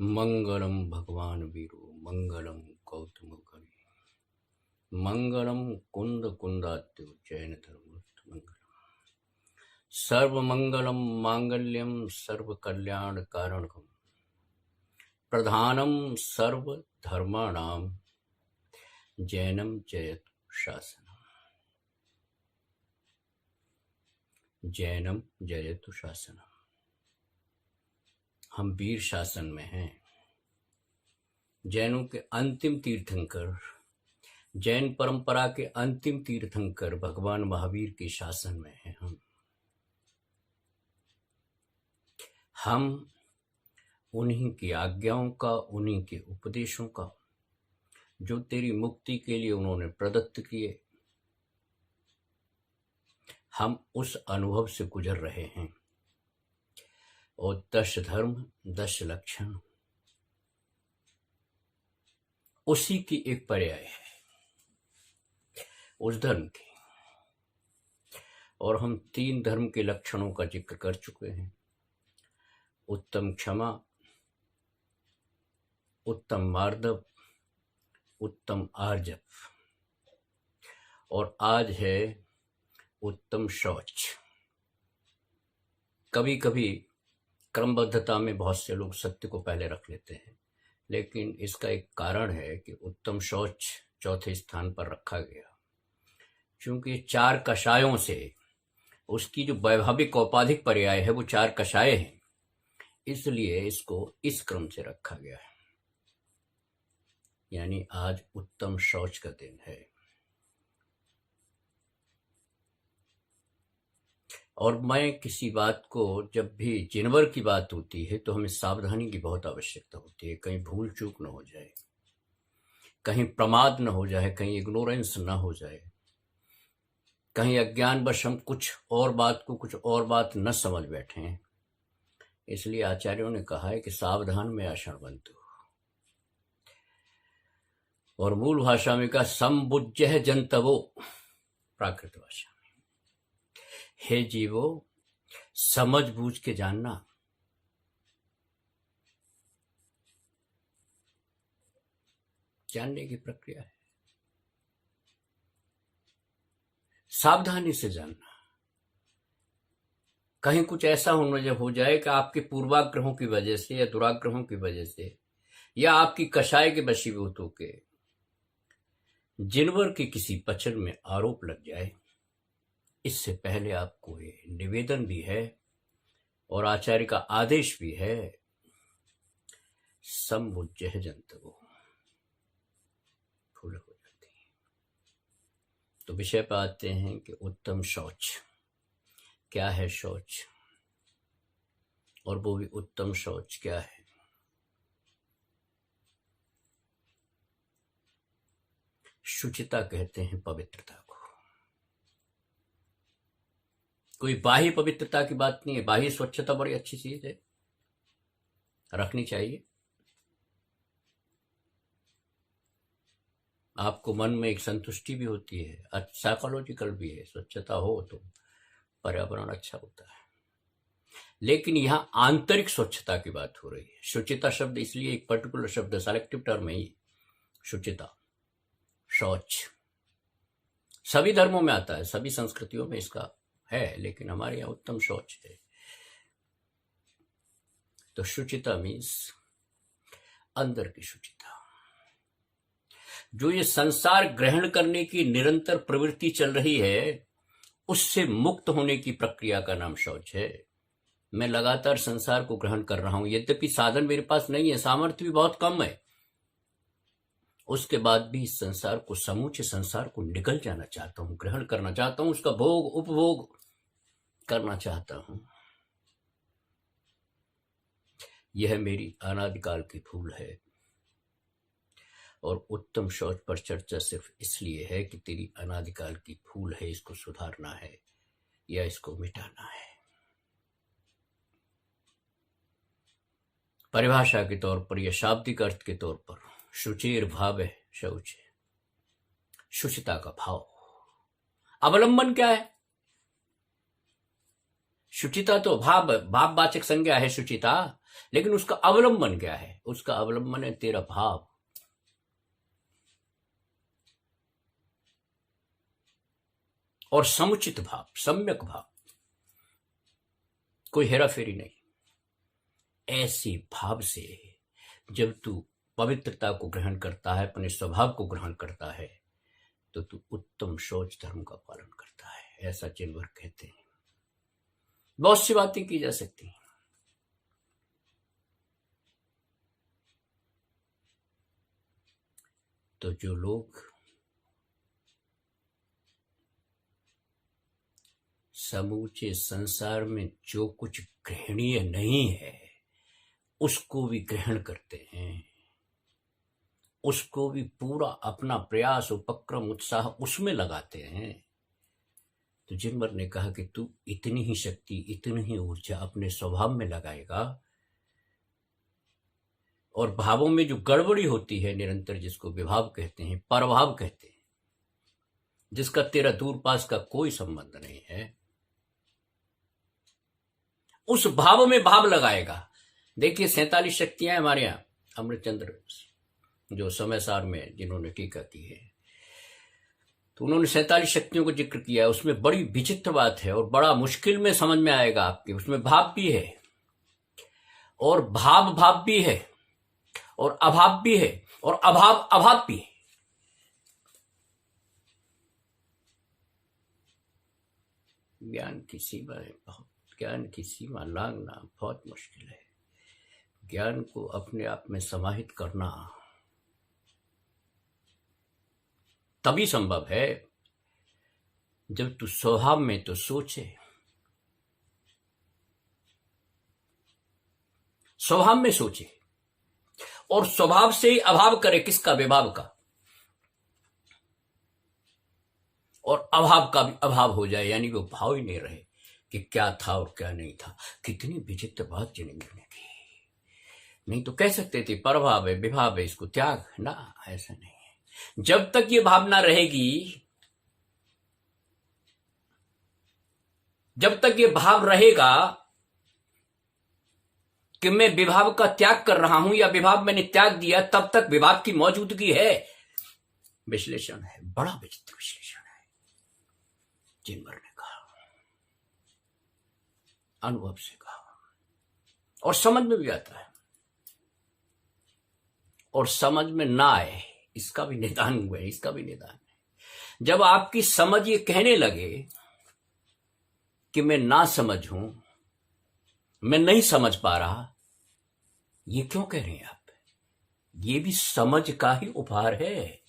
मंगलम भगवान वीरो मंगलम गौतम कवि मंगलम कुंद कुंदात्यो जैन धर्मोस्त मंगलम सर्व मंगलम मांगल्यम सर्व कल्याण कारणकम प्रधानम सर्व धर्माणाम जैनम जयत शासनम जैनम जयतु शासनम। हम वीर शासन में हैं। जैनों के अंतिम तीर्थंकर, जैन परंपरा के अंतिम तीर्थंकर भगवान महावीर के शासन में हैं। हम उन्हीं की आज्ञाओं का, उन्हीं के उपदेशों का, जो तेरी मुक्ति के लिए उन्होंने प्रदत्त किए, हम उस अनुभव से गुजर रहे हैं। और 10 धर्म 10 लक्षण उसी की एक पर्याय है, उस धर्म की। और हम 3 धर्म के लक्षणों का जिक्र कर चुके हैं। उत्तम क्षमा, उत्तम मार्दव, उत्तम आर्जव, और आज है उत्तम शौच। कभी कभी क्रमबद्धता में बहुत से लोग सत्य को पहले रख लेते हैं, लेकिन इसका एक कारण है कि उत्तम शौच चौथे स्थान पर रखा गया, क्योंकि 4 कषायों से उसकी जो वैभाविक औपाधिक पर्याय है वो 4 कषाय हैं, इसलिए इसको इस क्रम से रखा गया है। यानी आज उत्तम शौच का दिन है। और मैं किसी बात को, जब भी जिनवर की बात होती है तो हमें सावधानी की बहुत आवश्यकता होती है। कहीं भूल चूक न हो जाए, कहीं प्रमाद न हो जाए, कहीं इग्नोरेंस न हो जाए, कहीं अज्ञानवश हम कुछ और बात को कुछ और बात न समझ बैठे। इसलिए आचार्यों ने कहा है कि सावधान में आषाढ़वंतु। और मूल भाषा में कहा संबुज्य जंतवो, प्राकृत भाषा में, हे जीवो समझ बूझ के जानना। जानने की प्रक्रिया है, सावधानी से जानना। कहीं कुछ ऐसा हो जाए कि आपके पूर्वाग्रहों की वजह से या दुराग्रहों की वजह से या आपकी कषाय के वशीभूतों के जिनवर के किसी पचन में आरोप लग जाए। इससे पहले आपको ये निवेदन भी है और आचार्य का आदेश भी है, संबुज्य जंतवो, भूल हो जाती है। तो विषय पर आते हैं कि उत्तम शौच क्या है। शौच, और वो भी उत्तम शौच क्या है। शुचिता कहते हैं पवित्रता को। कोई बाह्य पवित्रता की बात नहीं है। बाह्य स्वच्छता बड़ी अच्छी चीज है, रखनी चाहिए। आपको मन में एक संतुष्टि भी होती है, साइकोलॉजिकल भी है। स्वच्छता हो तो पर्यावरण अच्छा होता है। लेकिन यहां आंतरिक स्वच्छता की बात हो रही है। शुचिता शब्द इसलिए एक पर्टिकुलर शब्द, सेलेक्टिव टर्म है ये। शुचिता, शौच सभी धर्मों में आता है, सभी संस्कृतियों में इसका है, लेकिन हमारे यहाँ उत्तम शौच है। तो शुचिता मीन्स अंदर की शुचिता। जो ये संसार ग्रहण करने की निरंतर प्रवृत्ति चल रही है, उससे मुक्त होने की प्रक्रिया का नाम शौच है। मैं लगातार संसार को ग्रहण कर रहा हूं, यद्यपि साधन मेरे पास नहीं है, सामर्थ्य भी बहुत कम है, उसके बाद भी इस संसार को, समूचे संसार को निकल जाना चाहता हूं, ग्रहण करना चाहता हूं, उसका भोग उपभोग करना चाहता हूं। यह मेरी अनादिकाल की भूल है। और उत्तम शौच पर चर्चा सिर्फ इसलिए है कि तेरी अनादिकाल की भूल है, इसको सुधारना है या इसको मिटाना है। परिभाषा के तौर पर या शाब्दिक अर्थ के तौर पर शुचिर भाव है शौच, शुचिता का भाव। अवलंबन क्या है? शुचिता तो भाववाचक संज्ञा है शुचिता, लेकिन उसका अवलंबन क्या है? उसका अवलंबन है तेरा भाव। और समुचित भाव, सम्यक भाव, कोई हेराफेरी नहीं। ऐसे भाव से जब तू पवित्रता को ग्रहण करता है, अपने स्वभाव को ग्रहण करता है, तो तू उत्तम शौच धर्म का पालन करता है, ऐसा चिन्वर कहते हैं। बहुत सी बातें की जा सकती हैं। तो जो लोग समूचे संसार में जो कुछ ग्रहणीय नहीं है उसको भी ग्रहण करते हैं, उसको भी पूरा अपना प्रयास, उपक्रम, उत्साह उसमें लगाते हैं, तो जिनवर ने कहा कि तू इतनी ही शक्ति, इतनी ही ऊर्जा अपने स्वभाव में लगाएगा, और भावों में जो गड़बड़ी होती है निरंतर, जिसको विभाव कहते हैं, परभाव कहते हैं, जिसका तेरा दूर पास का कोई संबंध नहीं है, उस भाव में भाव लगाएगा। देखिए 47 शक्तियां हमारे यहां, अमृतचंद्र जो समय सार में जिन्होंने टीका की है, तो उन्होंने 47 शक्तियों को जिक्र किया है। उसमें बड़ी विचित्र बात है और बड़ा मुश्किल में समझ में आएगा आपके। उसमें भाव भी है और भाव भी है और अभाव भी है और अभाव भी है। ज्ञान की सीमा है, बहुत ज्ञान की सीमा लांघना बहुत मुश्किल है। ज्ञान को अपने आप में समाहित करना तभी संभव है जब तू स्वभाव में तो सोचे, स्वभाव में सोचे और स्वभाव से ही अभाव करे। किसका? विभाव का। और अभाव का भी अभाव हो जाए, यानी वो भाव ही नहीं रहे कि क्या था और क्या नहीं था। कितनी विचित्र बात जिंदगी ने की। नहीं तो कह सकते थे परभाव है, विभाव है, इसको त्याग ना, ऐसा नहीं है। जब तक ये भावना रहेगी, जब तक ये भाव रहेगा कि मैं विभाव का त्याग कर रहा हूं या विभाव मैंने त्याग दिया, तब तक विभाव की मौजूदगी है। विश्लेषण है, बड़ा विचित्र विश्लेषण है जिनवर ने कहा, अनुभव से कहा और समझ में भी आता है। और समझ में ना आए इसका भी निदान हुआ है, इसका भी निदान है। जब आपकी समझ ये कहने लगे कि मैं ना समझ हूं, मैं नहीं समझ पा रहा, ये क्यों कह रहे हैं आप? ये भी समझ का ही उपहार है,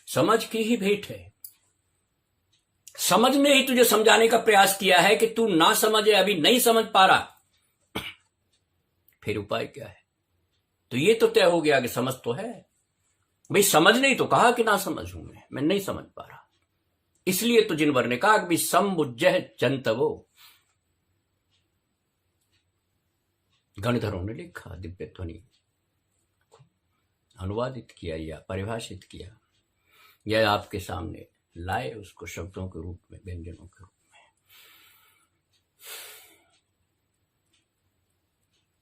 समझ की ही भेंट है। समझ ने ही तुझे समझाने का प्रयास किया है कि तू ना समझे, अभी नहीं समझ पा रहा, फिर उपाय क्या है? तो ये तो तय हो गया कि समझ तो है भाई। समझ नहीं तो कहा कि ना समझ हूं मैं नहीं समझ पा रहा। इसलिए तो जिनवर ने कहा कि सम्बुज्जह चंतवो, गणधरों ने लिखा, दिव्य ध्वनि अनुवादित किया या परिभाषित किया, या आपके सामने लाए उसको शब्दों के रूप में, व्यंजनों के रूप में।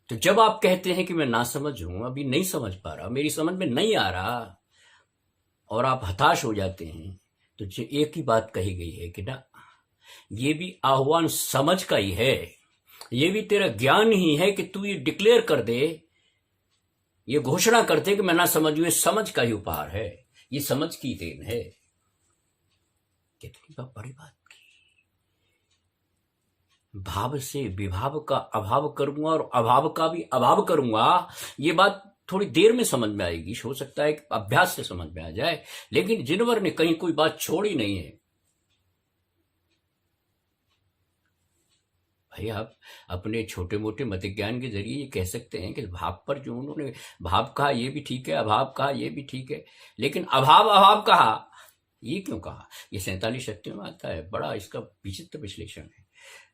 तो जब आप कहते हैं कि मैं ना समझ हूं, अभी नहीं समझ पा रहा, मेरी समझ में नहीं आ रहा, और आप हताश हो जाते हैं, तो एक ही बात कही गई है कि ना, ये भी आह्वान समझ का ही है, ये भी तेरा ज्ञान ही है कि तू ये डिक्लेयर कर दे, ये घोषणा कर दे कि मैं ना समझ हूं। ये समझ का ही उपहार है, ये समझ की देन है। कितनी बड़ी बात की। भाव से विभाव का अभाव करूंगा और अभाव का भी अभाव करूंगा, ये बात थोड़ी देर में समझ में आएगी, हो सकता है कि अभ्यास से समझ में आ जाए, लेकिन जिनवर ने कहीं कोई बात छोड़ी नहीं है। भाई आप अपने छोटे मोटे मत ज्ञान के जरिए ये कह सकते हैं कि भाव पर जो उन्होंने भाव कहा ये भी ठीक है, अभाव कहा ये भी ठीक है, लेकिन अभाव कहा ये क्यों कहा? ये 47 शक्तियों में आता है। बड़ा इसका विचित्र विश्लेषण है,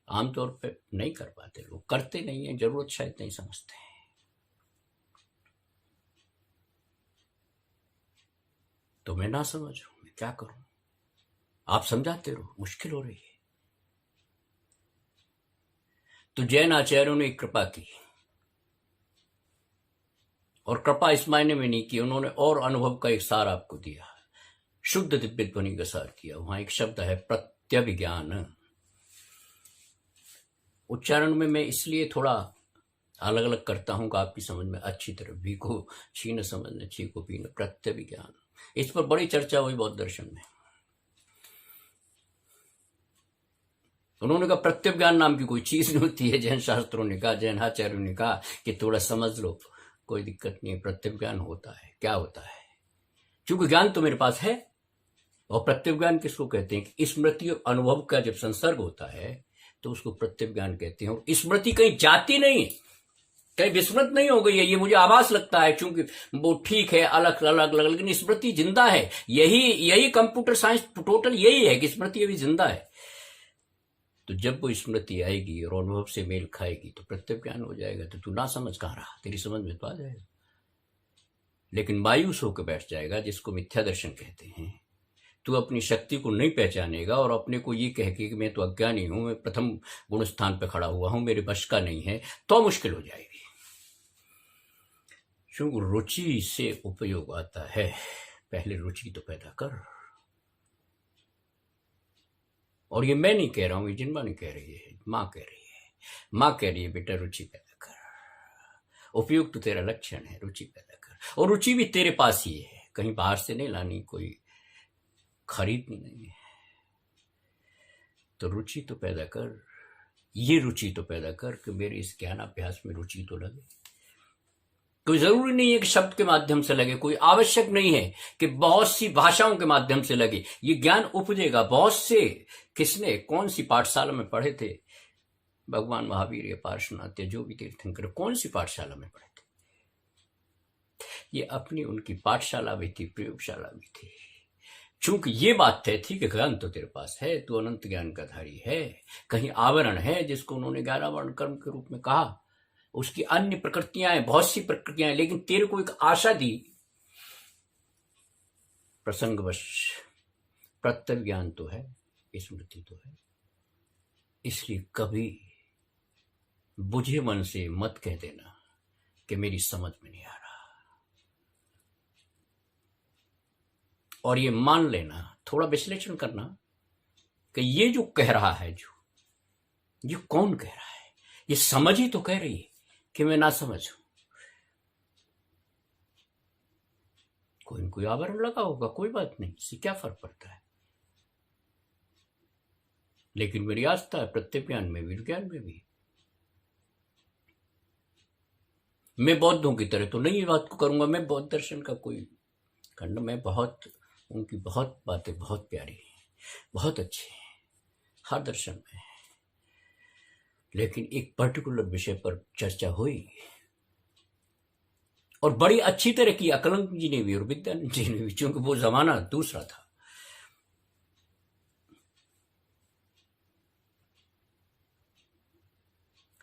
आमतौर पर नहीं कर पाते लोग, करते नहीं है, जरूरत शायद नहीं समझते हैं। तो मैं ना समझूं, मैं क्या करूं? आप समझाते रहो, मुश्किल हो रही है। तो जैन आचार्यों ने एक कृपा की, और कृपा इस मायने में नहीं की, उन्होंने और अनुभव का एक सार आपको दिया, शुद्ध दिव्य ध्वनि का सार किया। वहां एक शब्द है प्रत्यभिज्ञान। उच्चारण में मैं इसलिए थोड़ा अलग अलग करता हूं कि आपकी समझ में अच्छी तरह, भी को छीन समझने, छी को पीने, प्रत्यभिज्ञान। इस पर बड़ी चर्चा हुई बौद्ध दर्शन में। उन्होंने कहा प्रत्यभिज्ञान नाम की कोई चीज नहीं होती है। जैन शास्त्रों ने कहा, जैन आचार्यों ने कहा कि थोड़ा समझ लो, कोई दिक्कत नहीं है। प्रत्यभिज्ञान होता है। क्या होता है? क्योंकि ज्ञान तो मेरे पास है। और प्रत्यभिज्ञान किसको कहते हैं कि स्मृति और अनुभव का जब संसर्ग होता है तो उसको प्रत्यभिज्ञान कहते हैं। और स्मृति कहीं जाती नहीं है, कहीं विस्मृत नहीं हो गई है, ये मुझे आभास लगता है, क्योंकि वो ठीक है अलग अलग अलग, लेकिन स्मृति जिंदा है। यही कंप्यूटर साइंस टोटल यही है कि स्मृति अभी जिंदा है। तो जब वो स्मृति आएगी और अनुभव से मेल खाएगी तो प्रत्यभिज्ञान हो जाएगा। तो तू ना समझ कहां रहा, तेरी समझ में तो आ जाएगा। लेकिन मायूस होकर बैठ जाएगा, जिसको मिथ्या दर्शन कहते हैं। तू अपनी शक्ति को नहीं पहचानेगा और अपने को ये कह के कि मैं तो अज्ञानी हूं, मैं प्रथम गुण स्थान पर खड़ा हुआ हूं, मेरे वश का नहीं है, तो मुश्किल हो जाएगी। क्योंकि रुचि से उपयोग आता है। पहले रुचि तो पैदा कर। और ये मैं नहीं कह रहा हूं, ये जिनबा नहीं कह रही है, माँ कह रही है। माँ कह रही है बेटा रुचि पैदा कर। उपयोग तो तेरा लक्षण है, रुचि पैदा कर। और रुचि भी तेरे पास ही है, कहीं बाहर से नहीं लानी, कोई खरीदनी नहीं है। तो रुचि तो पैदा कर। ये रुचि तो पैदा कर कि मेरे इस ज्ञानाभ्यास में रुचि तो लगे। कोई जरूरी नहीं है कि शब्द के माध्यम से लगे, कोई आवश्यक नहीं है कि बहुत सी भाषाओं के माध्यम से लगे। ये ज्ञान उपजेगा बहुत से। किसने कौन सी पाठशाला में पढ़े थे? भगवान महावीर या पार्श्वनाथ या जो भी तीर्थंकर, कौन सी पाठशाला में पढ़े थे? ये अपनी उनकी पाठशाला भी थी, प्रयोगशाला भी थी। चूंकि ये बात तय थी कि ज्ञान तो तेरे पास है, तू अनंत ज्ञान का धारी है। कहीं आवरण है, जिसको उन्होंने 11 वर्ण कर्म के रूप में कहा, उसकी अन्य प्रकृतियां हैं, बहुत सी प्रकृतियां हैं, लेकिन तेरे को एक आशा दी प्रसंगवश। प्रत्यक्ष ज्ञान तो है, स्मृति तो है। इसलिए कभी बुझे मन से मत कह देना कि मेरी समझ में नहीं आ रहा। और ये मान लेना, थोड़ा विश्लेषण करना कि ये जो कह रहा है, जो ये कौन कह रहा है? ये समझ ही तो कह रही है कि मैं ना समझूं। कोई न कोई आवरण लगा होगा, कोई बात नहीं, इससे क्या फर्क पड़ता है। लेकिन मेरी आस्था है प्रत्यभिज्ञान में भी, विज्ञान में भी। मैं बौद्धों की तरह तो नहीं बात को करूंगा। मैं बौद्ध दर्शन का कोई खंड, मैं बहुत उनकी बहुत बातें बहुत प्यारी हैं, बहुत अच्छी हैं हर दर्शन में। लेकिन एक पर्टिकुलर विषय पर चर्चा हुई और बड़ी अच्छी तरह की, अकलंक जी ने भी और विद्यानंद जी ने भी, क्योंकि वो जमाना दूसरा था।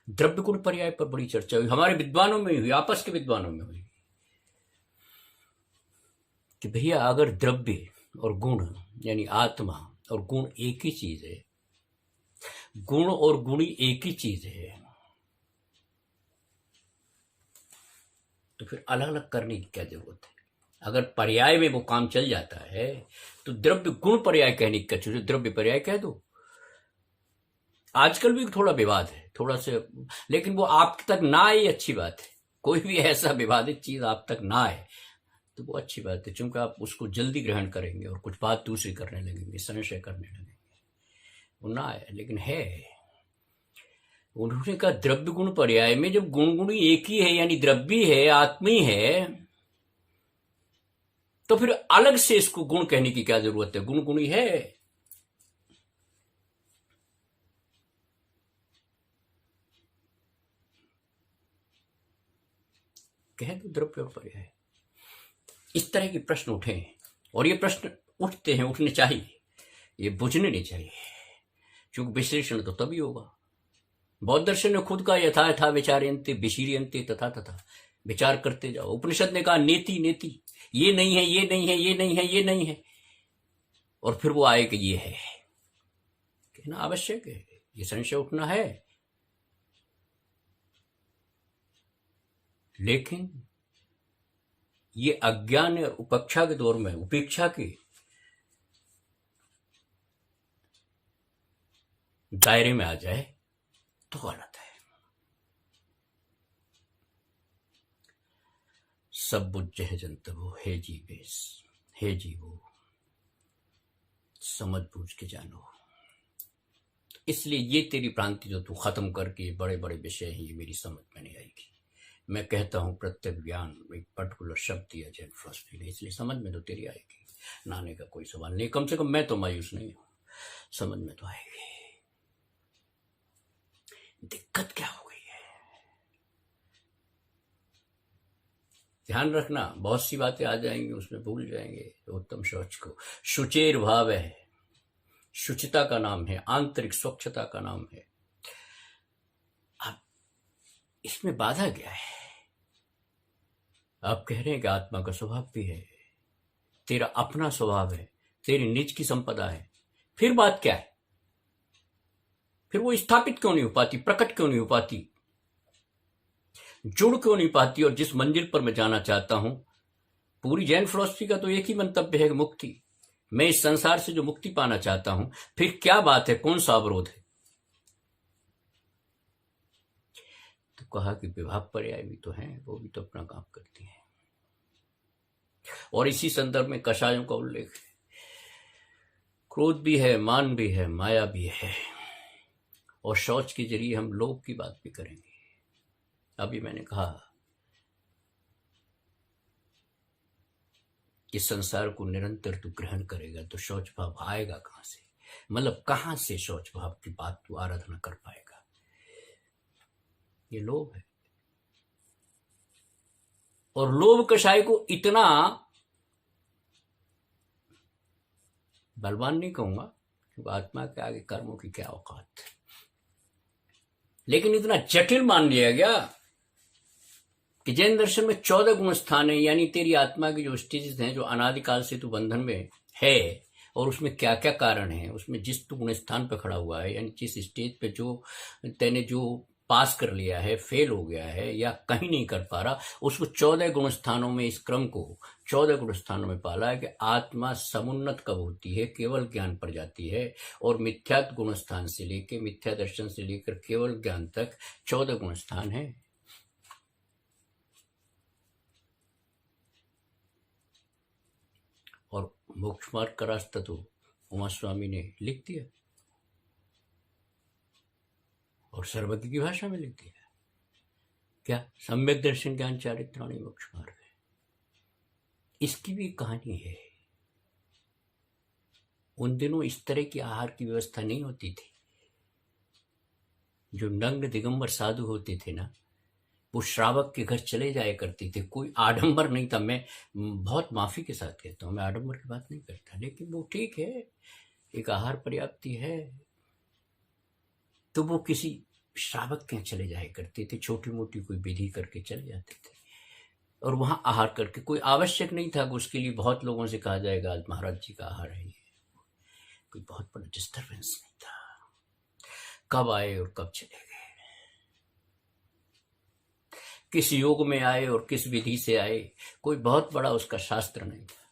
द्रव्य गुण पर्याय पर बड़ी चर्चा हुई, हमारे विद्वानों में हुई, आपस के विद्वानों में हुई कि भैया अगर द्रव्य और गुण यानी आत्मा और गुण एक ही चीज है, गुण और गुणी एक ही चीज है, तो फिर अलग अलग करने की क्या जरूरत है? अगर पर्याय में वो काम चल जाता है तो द्रव्य गुण पर्याय कहने की क्या जरूरत? द्रव्य पर्याय कह दो। आजकल भी थोड़ा विवाद है, थोड़ा से, लेकिन वो आप तक ना आए अच्छी बात है। कोई भी ऐसा विवादित चीज आप तक ना आए तो वो अच्छी बात है, क्योंकि आप उसको जल्दी ग्रहण करेंगे और कुछ बात दूसरी करने लगेंगे, संशय करने लगेंगे। वो ना आए, लेकिन है। उन्होंने कहा द्रव्य गुण पर्याय में जब गुण गुणी एक ही है, यानी द्रव्य है, आत्मी है, तो फिर अलग से इसको गुण कहने की क्या जरूरत है? गुण गुणी है। कह दो द्रव्य और पर्याय। इस तरह के प्रश्न उठे हैं, और ये प्रश्न उठते हैं, उठने चाहिए, ये बुझने नहीं चाहिए, क्योंकि विश्लेषण तो तभी होगा। बौद्ध दर्शन ने खुद का यथा यथा विचारयन्ते विशीर्यन्ते तथा तथा, विचार करते जाओ। उपनिषद ने कहा नेति नेति, ये नहीं है, ये नहीं है, ये नहीं है, ये नहीं है, और फिर वो आए कि ये है। कहना आवश्यक है, ये संशय उठना है। लेकिन ये अज्ञान और उपेक्षा के दौर में उपेक्षा के दायरे में आ जाए तो गलत है। सब बुझ है जंतबो हे जीवेश, हे जीवो समझ बूझ के जानो। इसलिए ये तेरी भ्रांति जो तू खत्म करके बड़े बड़े विषय हैं, ये मेरी समझ में नहीं आएगी। मैं कहता हूं प्रत्येक ज्ञान एक पर्टिकुलर शब्द दिया जैन फिलॉसफी ने, इसलिए समझ में तो तेरी आएगी, नाने का कोई सवाल नहीं। कम से कम मैं तो मायूस नहीं हूं, समझ में तो आएगी। दिक्कत क्या हो गई है, ध्यान रखना, बहुत सी बातें आ जाएंगी उसमें भूल जाएंगे। उत्तम शौच को शुचेर भाव है, शुचिता का नाम है, आंतरिक स्वच्छता का नाम है। अब इसमें बाधा क्या है? आप कह रहे हैं कि आत्मा का स्वभाव भी है, तेरा अपना स्वभाव है, तेरी निज की संपदा है, फिर बात क्या है? फिर वो स्थापित क्यों नहीं हो पाती, प्रकट क्यों नहीं हो पाती, जुड़ क्यों नहीं पाती? और जिस मंजिल पर मैं जाना चाहता हूं, पूरी जैन फिलॉसफी का तो एक ही मंतव्य है, मुक्ति। मैं इस संसार से जो मुक्ति पाना चाहता हूं, फिर क्या बात है, कौन सा अवरोध है? तो कहा कि विभाग पर्याय भी तो हैं, वो भी तो अपना काम करती हैं। और इसी संदर्भ में कषायों का उल्लेख है, क्रोध भी है, मान भी है, माया भी है, और शौच के जरिए हम लोभ की बात भी करेंगे। अभी मैंने कहा कि संसार को निरंतर तू ग्रहण करेगा तो शौच भाव आएगा कहां से? मतलब कहां से शौच भाव की बात तू आराधना कर पाएगा? ये लोभ है। और लोभ कषाय को इतना बलवान नहीं कहूंगा, क्योंकि आत्मा के आगे कर्मों की क्या औकात, लेकिन इतना जटिल मान लिया गया कि जैन दर्शन में 14 गुण स्थान है, यानी तेरी आत्मा की जो स्टेजेस हैं, जो अनादिकाल से तू बंधन में है, और उसमें क्या क्या कारण है, उसमें जिस तू गुण स्थान पे खड़ा हुआ है, यानी जिस स्टेज पे जो तैने जो पास कर लिया है, फेल हो गया है या कहीं नहीं कर पा रहा, उसको 14 गुण स्थानों में, इस क्रम को 14 गुण स्थानों में पाला है कि आत्मा समुन्नत कब होती है, केवल ज्ञान पर जाती है, और मिथ्यात्व गुण स्थान से लेकर, मिथ्या दर्शन से लेकर केवल ज्ञान तक 14 गुण स्थान है। और मोक्ष मार्ग का रास्ता तो उमा स्वामी ने लिख दिया, और सर्वज्ञ की भाषा में लिख दिया। क्या? सम्यक दर्शन ज्ञान चारित्राणी मोक्ष मार्ग है। इसकी भी कहानी है। उन दिनों इस तरह की आहार की व्यवस्था नहीं होती थी। जो नग्न दिगंबर साधु होते थे ना, वो श्रावक के घर चले जाया करते थे। कोई आडंबर नहीं था। मैं बहुत माफी के साथ कहता हूँ, मैं आडंबर की बात नहीं करता, लेकिन वो ठीक है, एक आहार पर्याप्ति है, तो वो किसी श्रावक के यहाँ चले जाया करते थे, छोटी मोटी कोई विधि करके चले जाते थे, और वहां आहार करके, कोई आवश्यक नहीं था कि उसके लिए बहुत लोगों से कहा जाएगा आज महाराज जी का आहार है। कोई बहुत बड़ा डिस्टर्बेंस नहीं था। कब आए और कब चले गए, किस योग में आए और किस विधि से आए, कोई बहुत बड़ा उसका शास्त्र नहीं था।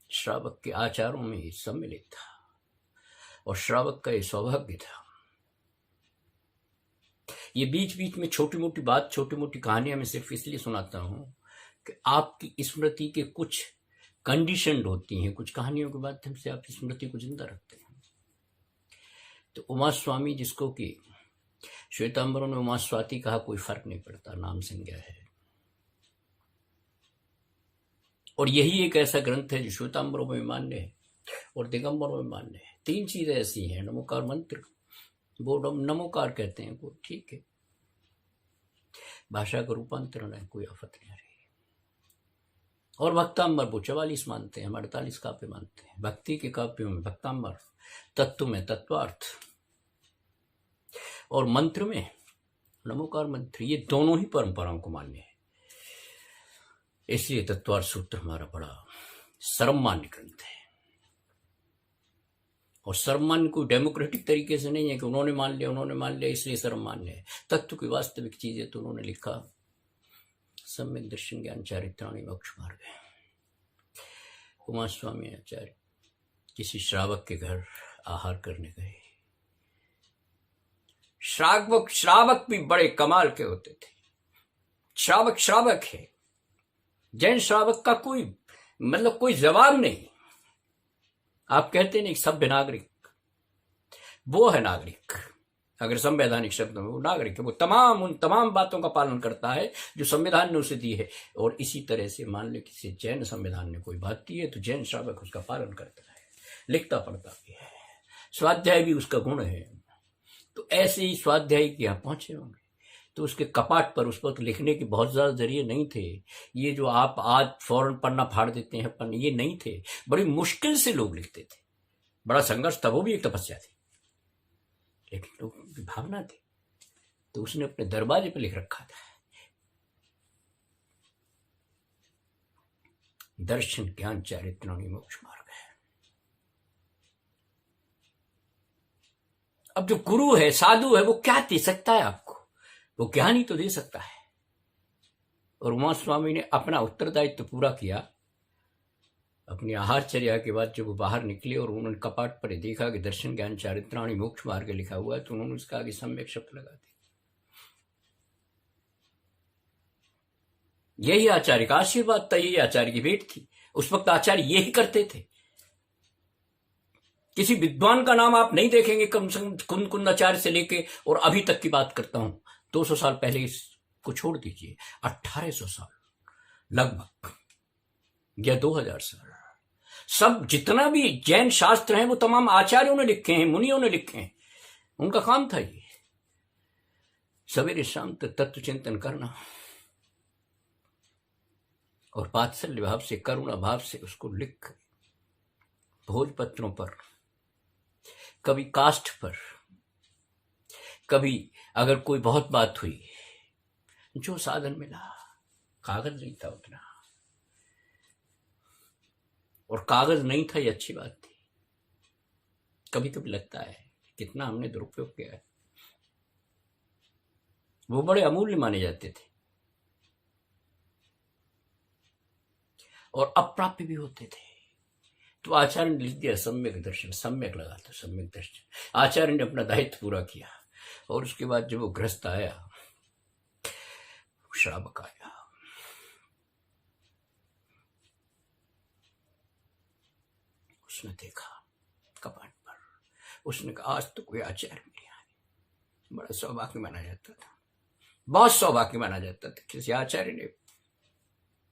श्रावक के आचारों में ही सम्मिलित था, और श्रावक का ये सौभाग्य था। ये बीच बीच में छोटी मोटी बात, छोटी मोटी कहानियां मैं सिर्फ इसलिए सुनाता हूं कि आपकी स्मृति के कुछ कंडीशन होती हैं, कुछ कहानियों के माध्यम से आप स्मृति को जिंदा रखते हैं। तो उमा स्वामी, जिसको कि श्वेतांबरों ने उमा स्वाति कहा, कोई फर्क नहीं पड़ता, नाम संज्ञा है। और यही एक ऐसा ग्रंथ है जो श्वेतांबरों में मान्य है और दिगंबरों में मान्य है। 3 चीजें ऐसी हैं, नमोकार मंत्र, वो नमोकार कहते हैं, वो ठीक है, भाषा का रूपांतरण है, कोई आफत नहीं आ रही। और भक्तांबर वो 44 मानते हैं, हम 48 काव्य मानते हैं। भक्ति के काव्यों में भक्तांबर, तत्व में तत्वार्थ, और मंत्र में नमोकार मंत्र, ये दोनों ही परंपराओं को मान्य है। इसलिए तत्वार्थ सूत्र हमारा बड़ा सर्वमान्य ग्रंथ है। और सर्वमान्य कोई डेमोक्रेटिक तरीके से नहीं है कि उन्होंने मान लिया इसलिए सर्वमान्य है। तत्व की वास्तविक चीजें तो उन्होंने लिखा, सम्यक दर्शन ज्ञान चारित्राणि मोक्ष मार्ग है। कुमार स्वामी आचार्य किसी श्रावक के घर आहार करने गए। श्रावक भी बड़े कमाल के होते थे। श्रावक है, जैन श्रावक का कोई जवाब नहीं। आप कहते नहीं सभ्य नागरिक, वो है नागरिक। अगर संवैधानिक शब्द में वो नागरिक है, वो उन तमाम बातों का पालन करता है जो संविधान ने उसे दी है। और इसी तरह से मान ले किसी जैन संविधान ने कोई बात दी है तो जैन श्रावक उसका पालन करता है, लिखता पढ़ता भी है, स्वाध्याय भी उसका गुण है। तो ऐसे ही स्वाध्याय के यहाँ पहुंचे होंगे तो उसके कपाट पर उस वक्त लिखने के बहुत ज्यादा जरिए नहीं थे। ये जो आप आज फौरन पन्ना फाड़ देते हैं पन्ने, ये नहीं थे। बड़ी मुश्किल से लोग लिखते थे, बड़ा संघर्ष था, वो भी एक तपस्या थी, लेकिन लोगों की भावना थी। तो उसने अपने दरवाजे पर लिख रखा था, दर्शन ज्ञान चारित्राणि मोक्ष मार्ग है। अब जो गुरु है, साधु है, वो क्या दे सकता है आपको? वो ज्ञान ही तो दे सकता है। और उमा स्वामी ने अपना उत्तरदायित्व पूरा किया। अपनी आहारचर्या के बाद जब वो बाहर निकले और उन्होंने कपाट पर देखा कि दर्शन ज्ञान चारित्राणि मोक्ष मार्ग लिखा हुआ है, तो उन्होंने उसका आगे सम्यक शब्द लगा दिया। यही आचार्य का आशीर्वाद था, यही आचार्य की भेंट थी। उस वक्त आचार्य यही करते थे। किसी विद्वान का नाम आप नहीं देखेंगे कम से कम कुंदाचार्य से लेके और अभी तक की बात करता हूं, 200 साल पहले इसको छोड़ दीजिए, 1800 साल लगभग या 2000 साल, सब जितना भी जैन शास्त्र हैं वो तमाम आचार्यों ने लिखे हैं, मुनियों ने लिखे हैं। उनका काम था ये सवेरे शाम तक तत्व चिंतन करना और वात्सल्य भाव से, करुणा भाव से उसको लिख भोजपत्रों पर, कभी काष्ठ पर, कभी अगर कोई बहुत बात हुई, जो साधन मिला, कागज नहीं था उतना, और कागज नहीं था ये अच्छी बात थी। कभी कभी लगता है कितना हमने दुरुपयोग किया है। वो बड़े अमूल्य माने जाते थे और अप्राप्य भी होते थे। तो आचार्य ने लिख दिया सम्यक दर्शन, सम्यक लगा था सम्यक दर्शन। आचार्य ने अपना दायित्व पूरा किया। और उसके बाद जब वो गृहस्थ आया, श्रावक आया, उसने देखा कपाट पर, उसने कहा आज तो कोई आचार्य नहीं आया। बड़ा सौभाग्य माना जाता था, बहुत सौभाग्य माना जाता था। किसी आचार्य ने,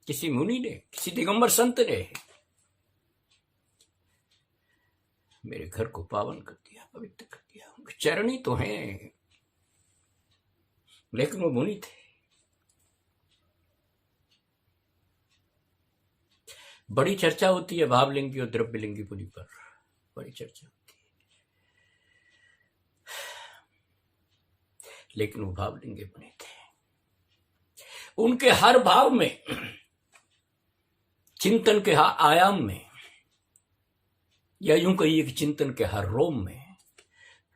किसी मुनि ने, किसी दिगंबर संत ने मेरे घर को पावन कर दिया, पवित्र कर दिया। उनके चरण ही तो हैं, लेकिन वो मुनि थे। बड़ी चर्चा होती है भावलिंगी और द्रव्यलिंगी मुनि पर, बड़ी चर्चा होती है, लेकिन वो भावलिंगी मुनि थे। उनके हर भाव में, चिंतन के हर आयाम में, या यूं कहिए कि चिंतन के हर रोम में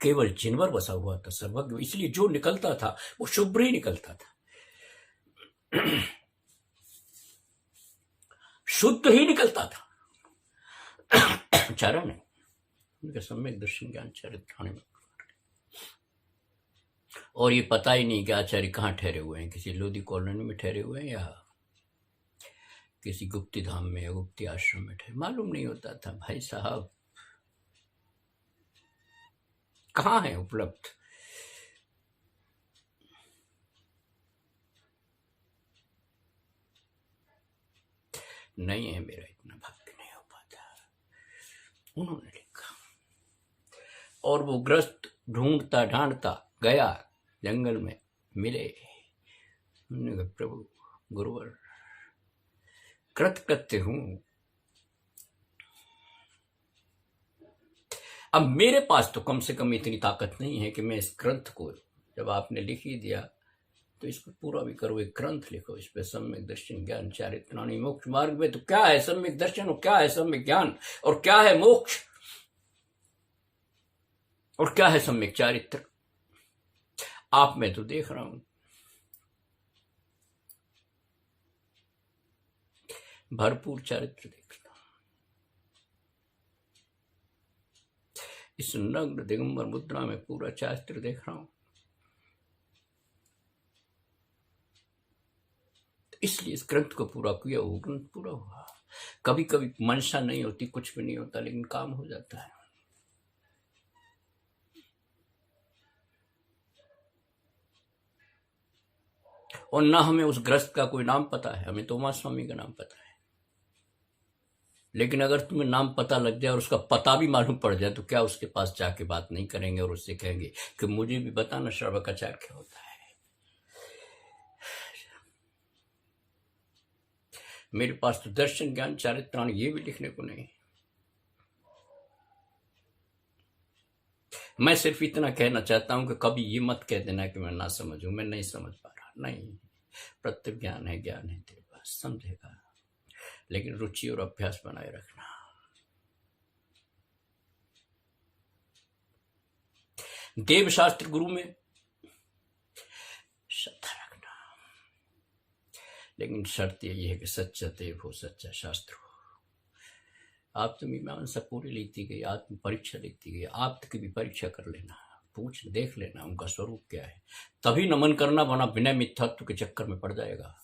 केवल जिनवर बसा हुआ था, सर्वज्ञ। इसलिए जो निकलता था वो शुभ्र ही निकलता था, शुद्ध ही निकलता था। चरण है उनके सम्यक दर्शन ज्ञान चारित्राणि में। और ये पता ही नहीं कि आचार्य कहाँ ठहरे हुए हैं, किसी लोधी कॉलोनी में ठहरे हुए हैं या किसी गुप्ती धाम में या गुप्ती आश्रम में ठहरे, मालूम नहीं होता था। भाई साहब कहाँ है उपलब्ध? नहीं है, मेरा इतना भाग्य नहीं हो पाता। उन्होंने लिखा और वो ग्रस्त ढूंढता ढांढता गया जंगल में, मिले। उन्होंने कहा प्रभु गुरुवर कृतकृत्य हूं, अब मेरे पास तो कम से कम इतनी ताकत नहीं है कि मैं इस ग्रंथ को, जब आपने लिख ही दिया तो इसको पूरा भी करो, एक ग्रंथ लिखो इस पे, सम्यक दर्शन ज्ञान चारित्राणि मोक्ष मार्ग में। तो क्या है सम्यक दर्शन और क्या है सम्यक ज्ञान और क्या है मोक्ष और क्या है सम्यक चारित्र? आप मैं तो देख रहा हूं भरपूर चरित्र देखना। इस नग्न दिगंबर मुद्रा में पूरा चरित्र देख रहा हूं, इसलिए इस ग्रंथ को पूरा किया, वो ग्रंथ पूरा हुआ। कभी कभी मंशा नहीं होती, कुछ भी नहीं होता, लेकिन काम हो जाता है। और ना हमें उस ग्रस्त का कोई नाम पता है, हमें तो उमा स्वामी का नाम पता है। लेकिन अगर तुम्हें नाम पता लग जाए और उसका पता भी मालूम पड़ जाए तो क्या उसके पास जाके बात नहीं करेंगे और उससे कहेंगे कि मुझे भी बताना श्रवकाचार्य क्या होता है। मेरे पास तो दर्शन ज्ञान चारित्राण ये भी लिखने को नहीं। मैं सिर्फ इतना कहना चाहता हूं कि कभी ये मत कह देना कि मैं ना समझूं, मैं नहीं समझ पा रहा। नहीं, प्रत्येक ज्ञान है तेरे पास, समझेगा, लेकिन रुचि और अभ्यास बनाए रखना। देव शास्त्र गुरु में श्रद्धा रखना, लेकिन शर्त यही है कि सच्चा देव हो, सच्चा शास्त्र हो। आप तो मीमांसा पूरी लेती गई, आत्म परीक्षा लेती गई, आप की भी परीक्षा कर लेना, पूछ देख लेना उनका स्वरूप क्या है, तभी नमन करना, वरना बिना मिथ्यात्व के चक्कर में पड़ जाएगा,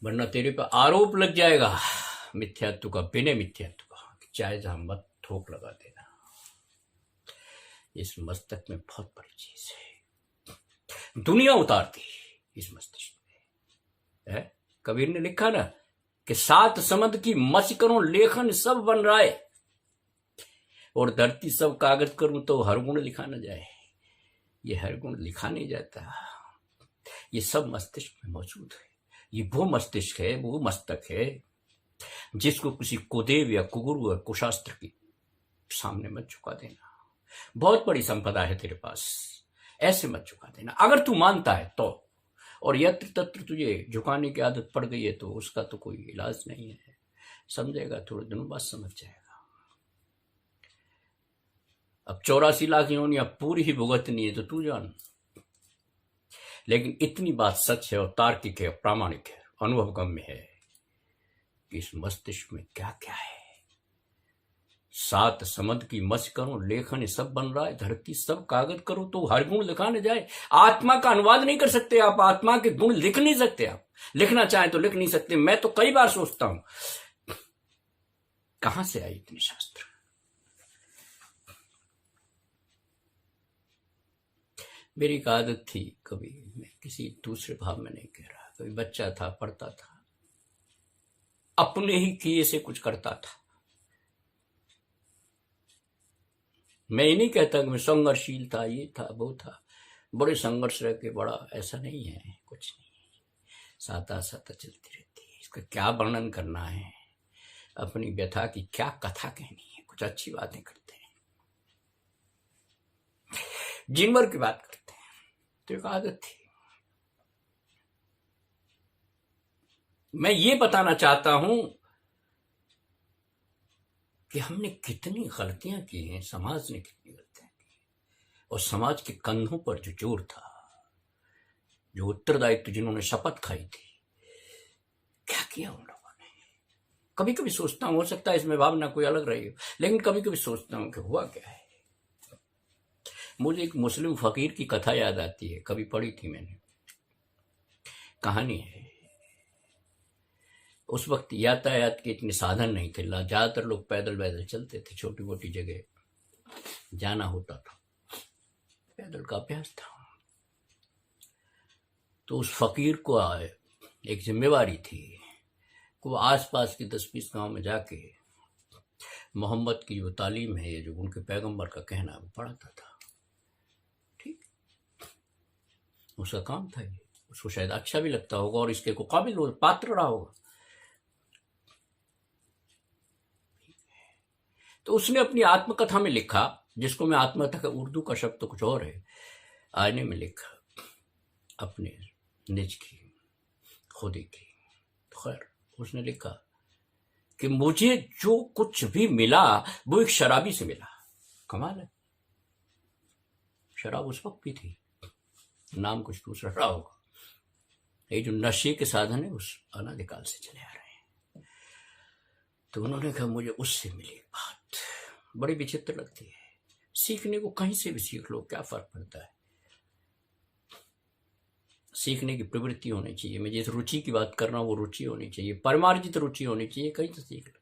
वरना तेरे पर आरोप लग जाएगा मिथ्यात्व का, बिना मिथ्यात्व का। चाहे जहां मत थोक लगा देना। इस मस्तक में बहुत बड़ी चीज है, दुनिया उतारती इस मस्तिष्क में है। कबीर ने लिखा ना कि 7 समद की मच करूं, लेखन सब बन रहा है, और धरती सब कागज करूं तो हर गुण लिखा न जाए। ये हर गुण लिखा नहीं जाता, ये सब मस्तिष्क में मौजूद है। ये वो मस्तिष्क है, वो मस्तक है जिसको किसी कुदेव या कुगुरु या कुशास्त्र के सामने मत झुका देना। बहुत बड़ी संपदा है तेरे पास, ऐसे मत झुका देना, अगर तू मानता है तो। और यत्र तत्र तुझे झुकाने की आदत पड़ गई है तो उसका तो कोई इलाज नहीं है। समझेगा, थोड़े दिनों बाद समझ जाएगा। अब 84 लाख योनियां पूरी ही भुगतनी है तो तू जान, लेकिन इतनी बात सच है और तार्किक है, प्रामाणिक है, अनुभवगम्य है कि इस मस्तिष्क में क्या क्या है। 7 समद की मच करूं, लेखन सब बन रहा है, धरती सब कागज करूं तो हर गुण लिखा न जाए। आत्मा का अनुवाद नहीं कर सकते आप, आत्मा के गुण लिख नहीं सकते आप, लिखना चाहें तो लिख नहीं सकते। मैं तो कई बार सोचता हूं कहां से आई इतने शास्त्र। मेरी एक आदत थी, कभी मैं किसी दूसरे भाव में नहीं कह रहा, कभी बच्चा था, पढ़ता था, अपने ही किए से कुछ करता था। मैं ये नहीं कहता कि मैं संघर्षशील था, ये था वो था, बड़े संघर्ष रह के बड़ा, ऐसा नहीं है, कुछ नहीं है, साता साता चलती रहती है। इसका क्या वर्णन करना है, अपनी व्यथा की क्या कथा कहनी है, कुछ अच्छी बातें करते हैं, जिनवर की बात करते हैं। तो एक आदत थी। मैं ये बताना चाहता हूं कि हमने कितनी गलतियां की हैं, समाज ने कितनी गलतियां की, और समाज के कंधों पर जो जोर था, जो उत्तरदायित्व, जिन्होंने शपथ खाई थी, क्या किया उन लोगों ने। कभी कभी सोचता हूं, हो सकता है इसमें भावना कोई अलग रही हो, लेकिन कभी कभी सोचता हूं कि हुआ क्या है। मुझे एक मुस्लिम फकीर की कथा याद आती है, कभी पढ़ी थी मैंने, कहानी है। उस वक्त यातायात के इतने साधन नहीं थे, ज्यादातर लोग पैदल पैदल चलते थे, छोटी मोटी जगह जाना होता था, पैदल का अभ्यास था। तो उस फकीर को एक जिम्मेवारी थी कि वो आसपास के 10-20 गांव में जाके मोहम्मद की जो तालीम है, जो उनके पैगंबर का कहना, वो पढ़ाता था। ठीक, उसका काम था ये, उसको शायद अच्छा भी लगता होगा और इसके को काबिल हो, पात्र रहा होगा। तो उसने अपनी आत्मकथा में लिखा, जिसको मैं आत्मकथा का उर्दू का शब्द तो कुछ और है, आईने में लिखा अपने निज की, खुदी की। खैर, उसने लिखा कि मुझे जो कुछ भी मिला वो एक शराबी से मिला। कमाल है, शराब उस वक्त भी थी, नाम कुछ दूसरा रहा होगा। ये जो नशे के साधन है उस अनादिकाल से चले आ रहे हैं। तो उन्होंने कहा मुझे उससे मिली एक बात, बड़ी विचित्र लगती है। सीखने को कहीं से भी सीख लो, क्या फर्क पड़ता है। सीखने की प्रवृत्ति होनी चाहिए। मैं जिस रुचि की बात कर रहा हूं वो रुचि होनी चाहिए, परमार्जित रुचि होनी चाहिए, कहीं से सीख लो।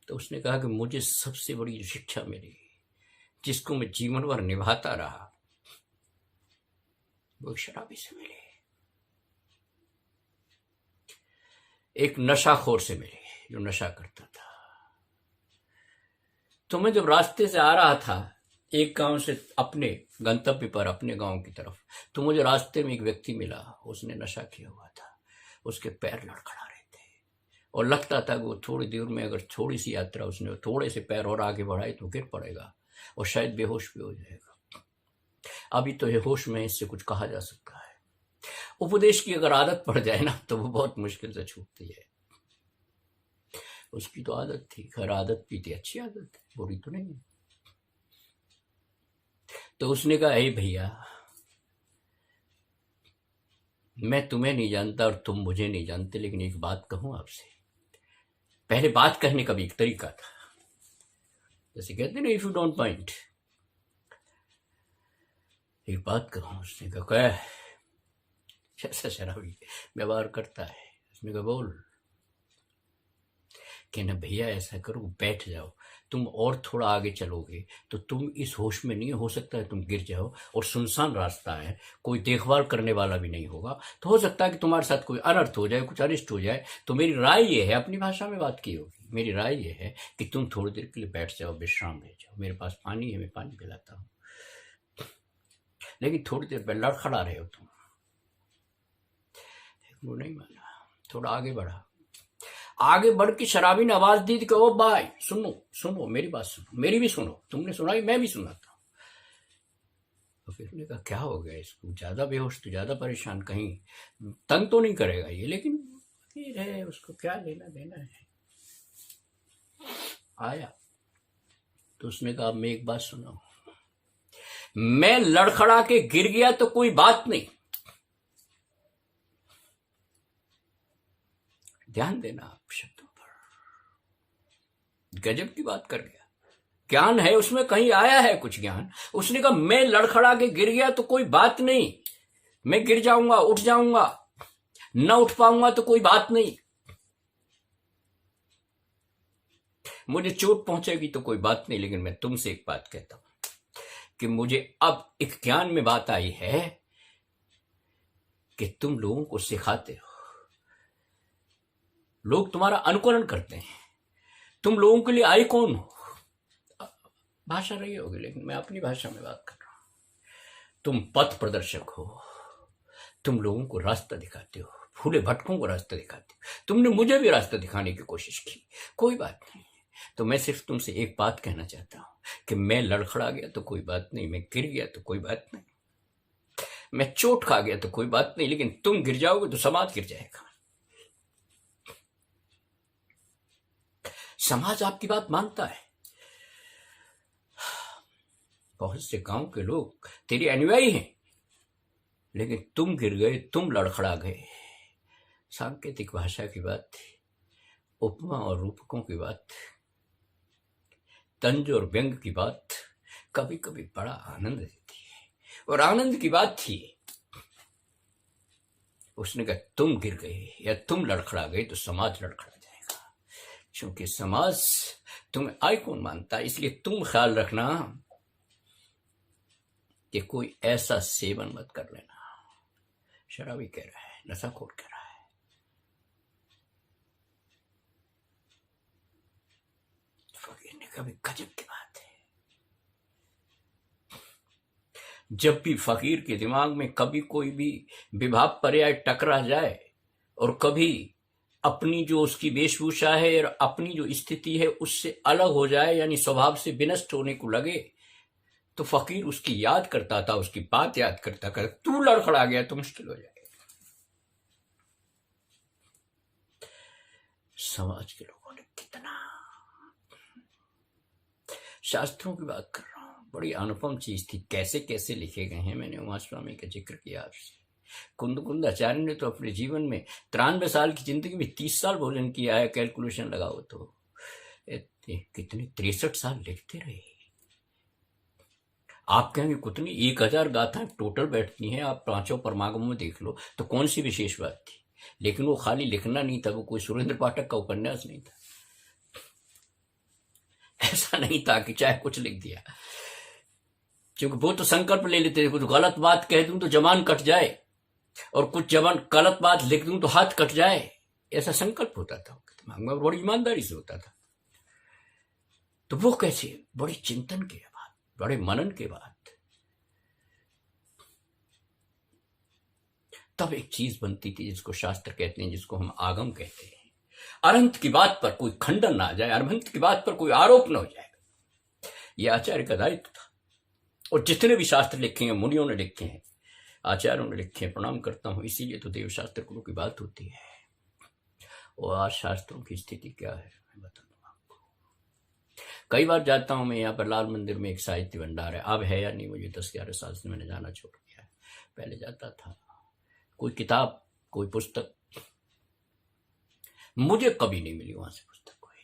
तो उसने कहा कि मुझे सबसे बड़ी जो शिक्षा मिली, जिसको मैं जीवन भर निभाता रहा, वो शराबी से मिली, एक नशाखोर से मिली जो नशा करता था। तो मैं जब रास्ते से आ रहा था एक गांव से अपने गंतव्य पर, अपने गांव की तरफ, तो मुझे रास्ते में एक व्यक्ति मिला, उसने नशा किया हुआ था, उसके पैर लड़खड़ा रहे थे और लगता था कि वो थोड़ी देर में, अगर थोड़ी सी यात्रा उसने थोड़े से पैर और आगे बढ़ाए तो गिर पड़ेगा और शायद बेहोश भी हो जाएगा। अभी तो ये होश में इससे कुछ कहा जा सकता है। उपदेश की अगर आदत पड़ जाए ना तो वो बहुत मुश्किल से छूटती है। उसकी तो आदत थी, खैर आदत भी थी, अच्छी आदत है, बुरी तो नहीं है। तो उसने कहा, हे भैया, मैं तुम्हें नहीं जानता और तुम मुझे नहीं जानते, लेकिन एक बात कहूं आपसे। पहले बात कहने का भी एक तरीका था, जैसे कहते ना, इफ यू डोंट माइंड, एक बात कहूं। उसने कहा, जैसा शराबी व्यवहार करता है। उसने कहा, बोल। कहना, भैया ऐसा करो, बैठ जाओ, तुम और थोड़ा आगे चलोगे तो तुम इस होश में नहीं, हो सकता है तुम गिर जाओ, और सुनसान रास्ता है, कोई देखभाल करने वाला भी नहीं होगा, तो हो सकता है कि तुम्हारे साथ कोई अनर्थ हो जाए, कुछ अनिष्ट हो जाए। तो मेरी राय ये है, अपनी भाषा में बात की होगी, मेरी राय ये है कि तुम थोड़ी देर के लिए बैठ जाओ, विश्राम ले जाओ, मेरे पास पानी है, मैं पानी पिलाता हूँ, लेकिन थोड़ी देर लड़खड़ा रहे हो तुम। वो नहीं माना, थोड़ा आगे बढ़ा। आगे बढ़ के शराबी ने आवाज दी कि ओ भाई, सुनो सुनो, मेरी बात सुनो, मेरी भी सुनो, तुमने सुनाई मैं भी सुनाता हूं। तो फिर उसने कहा, क्या हो गया इसको, ज्यादा बेहोश तो, ज्यादा परेशान, कहीं तंग तो नहीं करेगा ये, लेकिन फिर है, उसको क्या लेना देना है। आया तो उसने कहा, मैं एक बात सुनो, मैं लड़खड़ा के गिर गया तो कोई बात नहीं, ध्यान देना आप शब्दों पर, गजब की बात कर गया, ज्ञान है उसमें, कहीं आया है कुछ ज्ञान। उसने कहा, मैं लड़खड़ा के गिर गया तो कोई बात नहीं, मैं गिर जाऊंगा, उठ जाऊंगा, न उठ पाऊंगा तो कोई बात नहीं, मुझे चोट पहुंचेगी तो कोई बात नहीं, लेकिन मैं तुमसे एक बात कहता हूं कि मुझे अब एक ज्ञान में बात आई है कि तुम लोगों को सिखाते हो, लोग तुम्हारा अनुकरण करते हैं, तुम लोगों के लिए आई कौन हो। भाषा रही होगी, लेकिन मैं अपनी भाषा में बात कर रहा हूं। तुम पथ प्रदर्शक हो, तुम लोगों को रास्ता दिखाते हो, भूले भटकों को रास्ता दिखाते हो, तुमने मुझे भी रास्ता दिखाने की कोशिश की, कोई बात नहीं। तो मैं सिर्फ तुमसे एक बात कहना चाहता हूं कि मैं लड़खड़ा गया तो कोई बात नहीं, मैं गिर गया तो कोई बात नहीं, मैं चोट खा गया तो कोई बात नहीं, लेकिन तुम गिर जाओगे तो समाज गिर जाएगा। समाज आपकी बात मानता है, बहुत से गांव के लोग तेरी अनुयायी हैं, लेकिन तुम गिर गए, तुम लड़खड़ा गए। सांकेतिक भाषा की बात थी, उपमा और रूपकों की बात, तंज और व्यंग की बात कभी कभी बड़ा आनंद देती है, और आनंद की बात थी। उसने कहा, तुम गिर गए या तुम लड़खड़ा गए तो समाज लड़खड़ा जाएगा, क्योंकि समाज तुम्हें आइकॉन मानता है। इसलिए तुम ख्याल रखना कि कोई ऐसा सेवन मत कर लेना। शराबी कह रहा है, नशाखोर कह रहा है, फकीर ने कहा, गजब की बात है। जब भी फकीर के दिमाग में कभी कोई भी विभाव पर्याय टकरा जाए और कभी अपनी जो उसकी वेशभूषा है और अपनी जो स्थिति है उससे अलग हो जाए, यानी स्वभाव से विनष्ट होने को लगे, तो फकीर उसकी याद करता था, उसकी बात याद करता था, तू लड़खड़ा गया तो मुश्किल हो जाएगा। समाज के लोगों ने कितना, शास्त्रों की बात कर रहा हूं, बड़ी अनुपम चीज थी, कैसे कैसे लिखे गए हैं। मैंने उमा स्वामी का जिक्र किया आपसे, कुंद आचार्य ने तो अपने जीवन में 93 साल की जिंदगी में 30 साल भोजन किया है, कैलकुलेशन लगाओ तो कितने 63 साल लिखते रहे। आप कहेंगे कितनी 1000 गाथाएं टोटल बैठती हैं, आप 5 परमागमों में देख लो तो कौन सी विशेष बात थी। लेकिन वो खाली लिखना नहीं था, वो कोई सुरेंद्र पाठक का उपन्यास नहीं था। ऐसा नहीं था कि चाहे कुछ लिख दिया, क्योंकि वो तो संकल्प ले लेते थे, कुछ गलत बात कह दूं तो जबान कट जाए, और कुछ जबान गलत बात लिख दूं तो हाथ कट जाए, ऐसा संकल्प होता था दिमाग में, बड़ी ईमानदारी से होता था। तो वो कैसे, बड़ी चिंतन के बाद, बड़े मनन के बाद तब एक चीज बनती थी जिसको शास्त्र कहते हैं, जिसको हम आगम कहते हैं। अरहंत की बात पर कोई खंडन ना आ जाए, अरहंत की बात पर कोई आरोप न हो जाए, यह आचार्य का दायित्व था। और जितने भी शास्त्र लिखे हैं, मुनियों ने लिखे हैं, आचार्यों ने लिखे हैं, प्रणाम करता हूं। इसीलिए तो देव शास्त्र गुरु की बात होती है। और आज शास्त्रों की स्थिति क्या है मैं बता दूं आपको। कई बार जाता हूं मैं, यहाँ पर लाल मंदिर में एक साहित्य भंडार है, अब है या नहीं मुझे 10-11 साल से मैंने जाना छोड़ दिया है, पहले जाता था। कोई किताब, कोई पुस्तक मुझे कभी नहीं मिली वहां से पुस्तक कोई,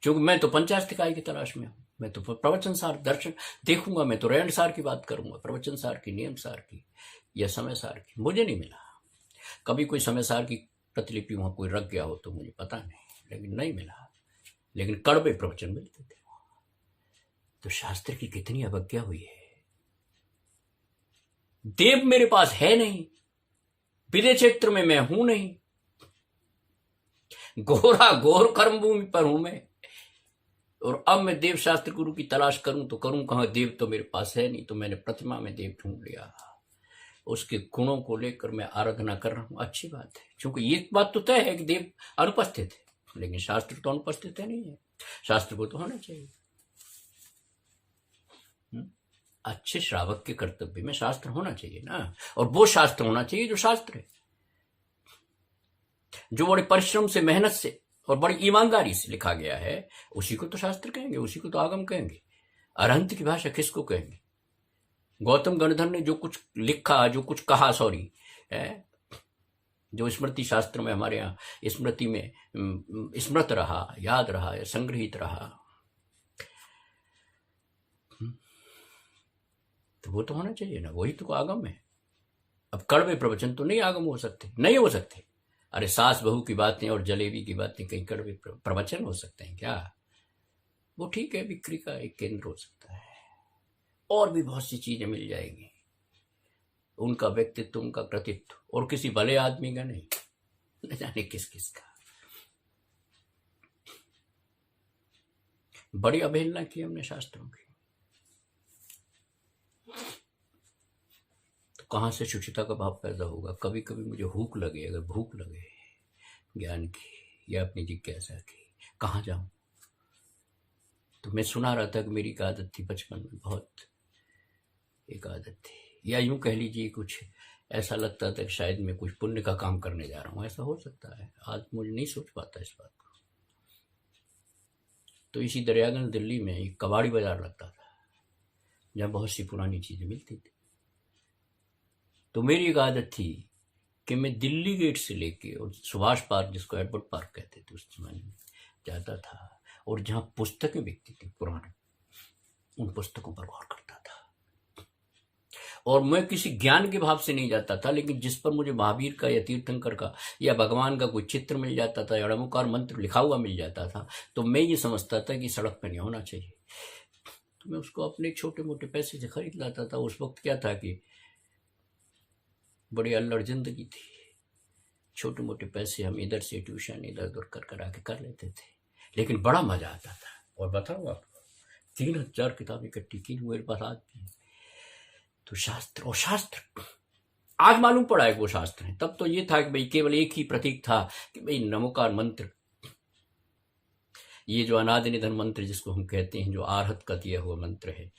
क्योंकि मैं तो पंचास्तिकाय की तलाश में हूं। मैं तो प्रवचन सार दर्शन देखूंगा, मैं तो रहन सार की बात करूंगा, प्रवचन सार की, नियम सार की या समय सार की। मुझे नहीं मिला। कभी कोई समय सार की प्रतिलिपि वहां कोई रख गया हो तो मुझे पता नहीं, लेकिन नहीं मिला। लेकिन कड़वे प्रवचन मिलते थे। तो शास्त्र की कितनी अवज्ञा हुई है। देव मेरे पास है नहीं, विदय क्षेत्र में मैं हूं नहीं, घोरा घोर कर्म भूमि पर हूं मैं, और अब मैं देव शास्त्र गुरु की तलाश करूं तो करूं कहां। देव तो मेरे पास है नहीं, तो मैंने प्रतिमा में देव ढूंढ लिया, उसके गुणों को लेकर मैं आराधना कर रहा हूं। अच्छी बात है, क्योंकि ये बात तो तय है कि देव अनुपस्थित है, लेकिन शास्त्र तो अनुपस्थित है नहीं है, शास्त्र को तो होना चाहिए। अच्छे श्रावक के कर्तव्य में शास्त्र होना चाहिए ना, और वो शास्त्र होना चाहिए जो शास्त्र है, जो बड़े परिश्रम से, मेहनत से और बड़ी ईमानदारी से लिखा गया है, उसी को तो शास्त्र कहेंगे, उसी को तो आगम कहेंगे। अरहंत की भाषा किसको कहेंगे? गौतम गणधर ने जो कुछ लिखा, जो कुछ कहा, सॉरी, जो स्मृति शास्त्र में हमारे यहाँ स्मृति में स्मृत रहा, याद रहा या संग्रहित रहा, तो वो तो होना चाहिए ना, वही तो आगम है। अब कड़वे प्रवचन तो नहीं आगम हो सकते, नहीं हो सकते। अरे सास बहू की बातें और जलेबी की बातें कहीं कड़वे प्रवचन हो सकते हैं क्या? वो ठीक है, बिक्री का एक केंद्र हो सकता है, और भी बहुत सी चीजें मिल जाएंगी। उनका व्यक्तित्व, उनका कृतित्व, और किसी भले आदमी का नहीं, न जाने किस किस का। बड़ी अवहेलना की हमने शास्त्रों की। तो कहां से शुचिता का भाव पैदा होगा? कभी कभी मुझे भूख लगे, अगर भूख लगे ज्ञान की या अपनी जिज्ञासा की, कहाँ जाऊं? तो मैं सुना रहा था कि मेरी एक आदत थी बचपन में, बहुत एक आदत थी, या यूं कह लीजिए कुछ ऐसा लगता था कि शायद मैं कुछ पुण्य का काम करने जा रहा हूं। ऐसा हो सकता है, आज मुझे नहीं सोच पाता इस बात को। तो इसी दरियागंज दिल्ली में एक कबाड़ी बाजार लगता था, जहाँ बहुत सी पुरानी चीजें मिलती थी। तो मेरी एक आदत थी कि मैं दिल्ली गेट से लेके और सुभाष पार्क, जिसको एडवर्ड पार्क कहते थे उस जमाने में, जाता था, और जहाँ पुस्तकें बिकती थी पुरानी, उन पुस्तकों पर गौर करता था। और मैं किसी ज्ञान के भाव से नहीं जाता था, लेकिन जिस पर मुझे महावीर का या तीर्थंकर का या भगवान का कोई चित्र मिल जाता था या णमोकार मंत्र लिखा हुआ मिल जाता था, तो मैं ये समझता था कि सड़क पर नहीं होना चाहिए। तो मैं उसको अपने छोटे मोटे पैसे से खरीद लाता था। उस वक्त क्या था कि बड़ी अल्लड़ जिंदगी थी, छोटे मोटे पैसे हम इधर से ट्यूशन इधर उधर कर आके कर लेते थे, लेकिन बड़ा मजा आता था। और बताऊँ आपको, 3000 किताबें इकट्ठी की मेरे पास आज भी। तो शास्त्र, और शास्त्र आज मालूम पड़ा है वो शास्त्र है। तब तो ये था कि भाई केवल एक ही प्रतीक था कि भाई नमोकार मंत्र, ये जो अनादि निधन मंत्र जिसको हम कहते हैं, जो आरहत का दिया हुआ मंत्र है,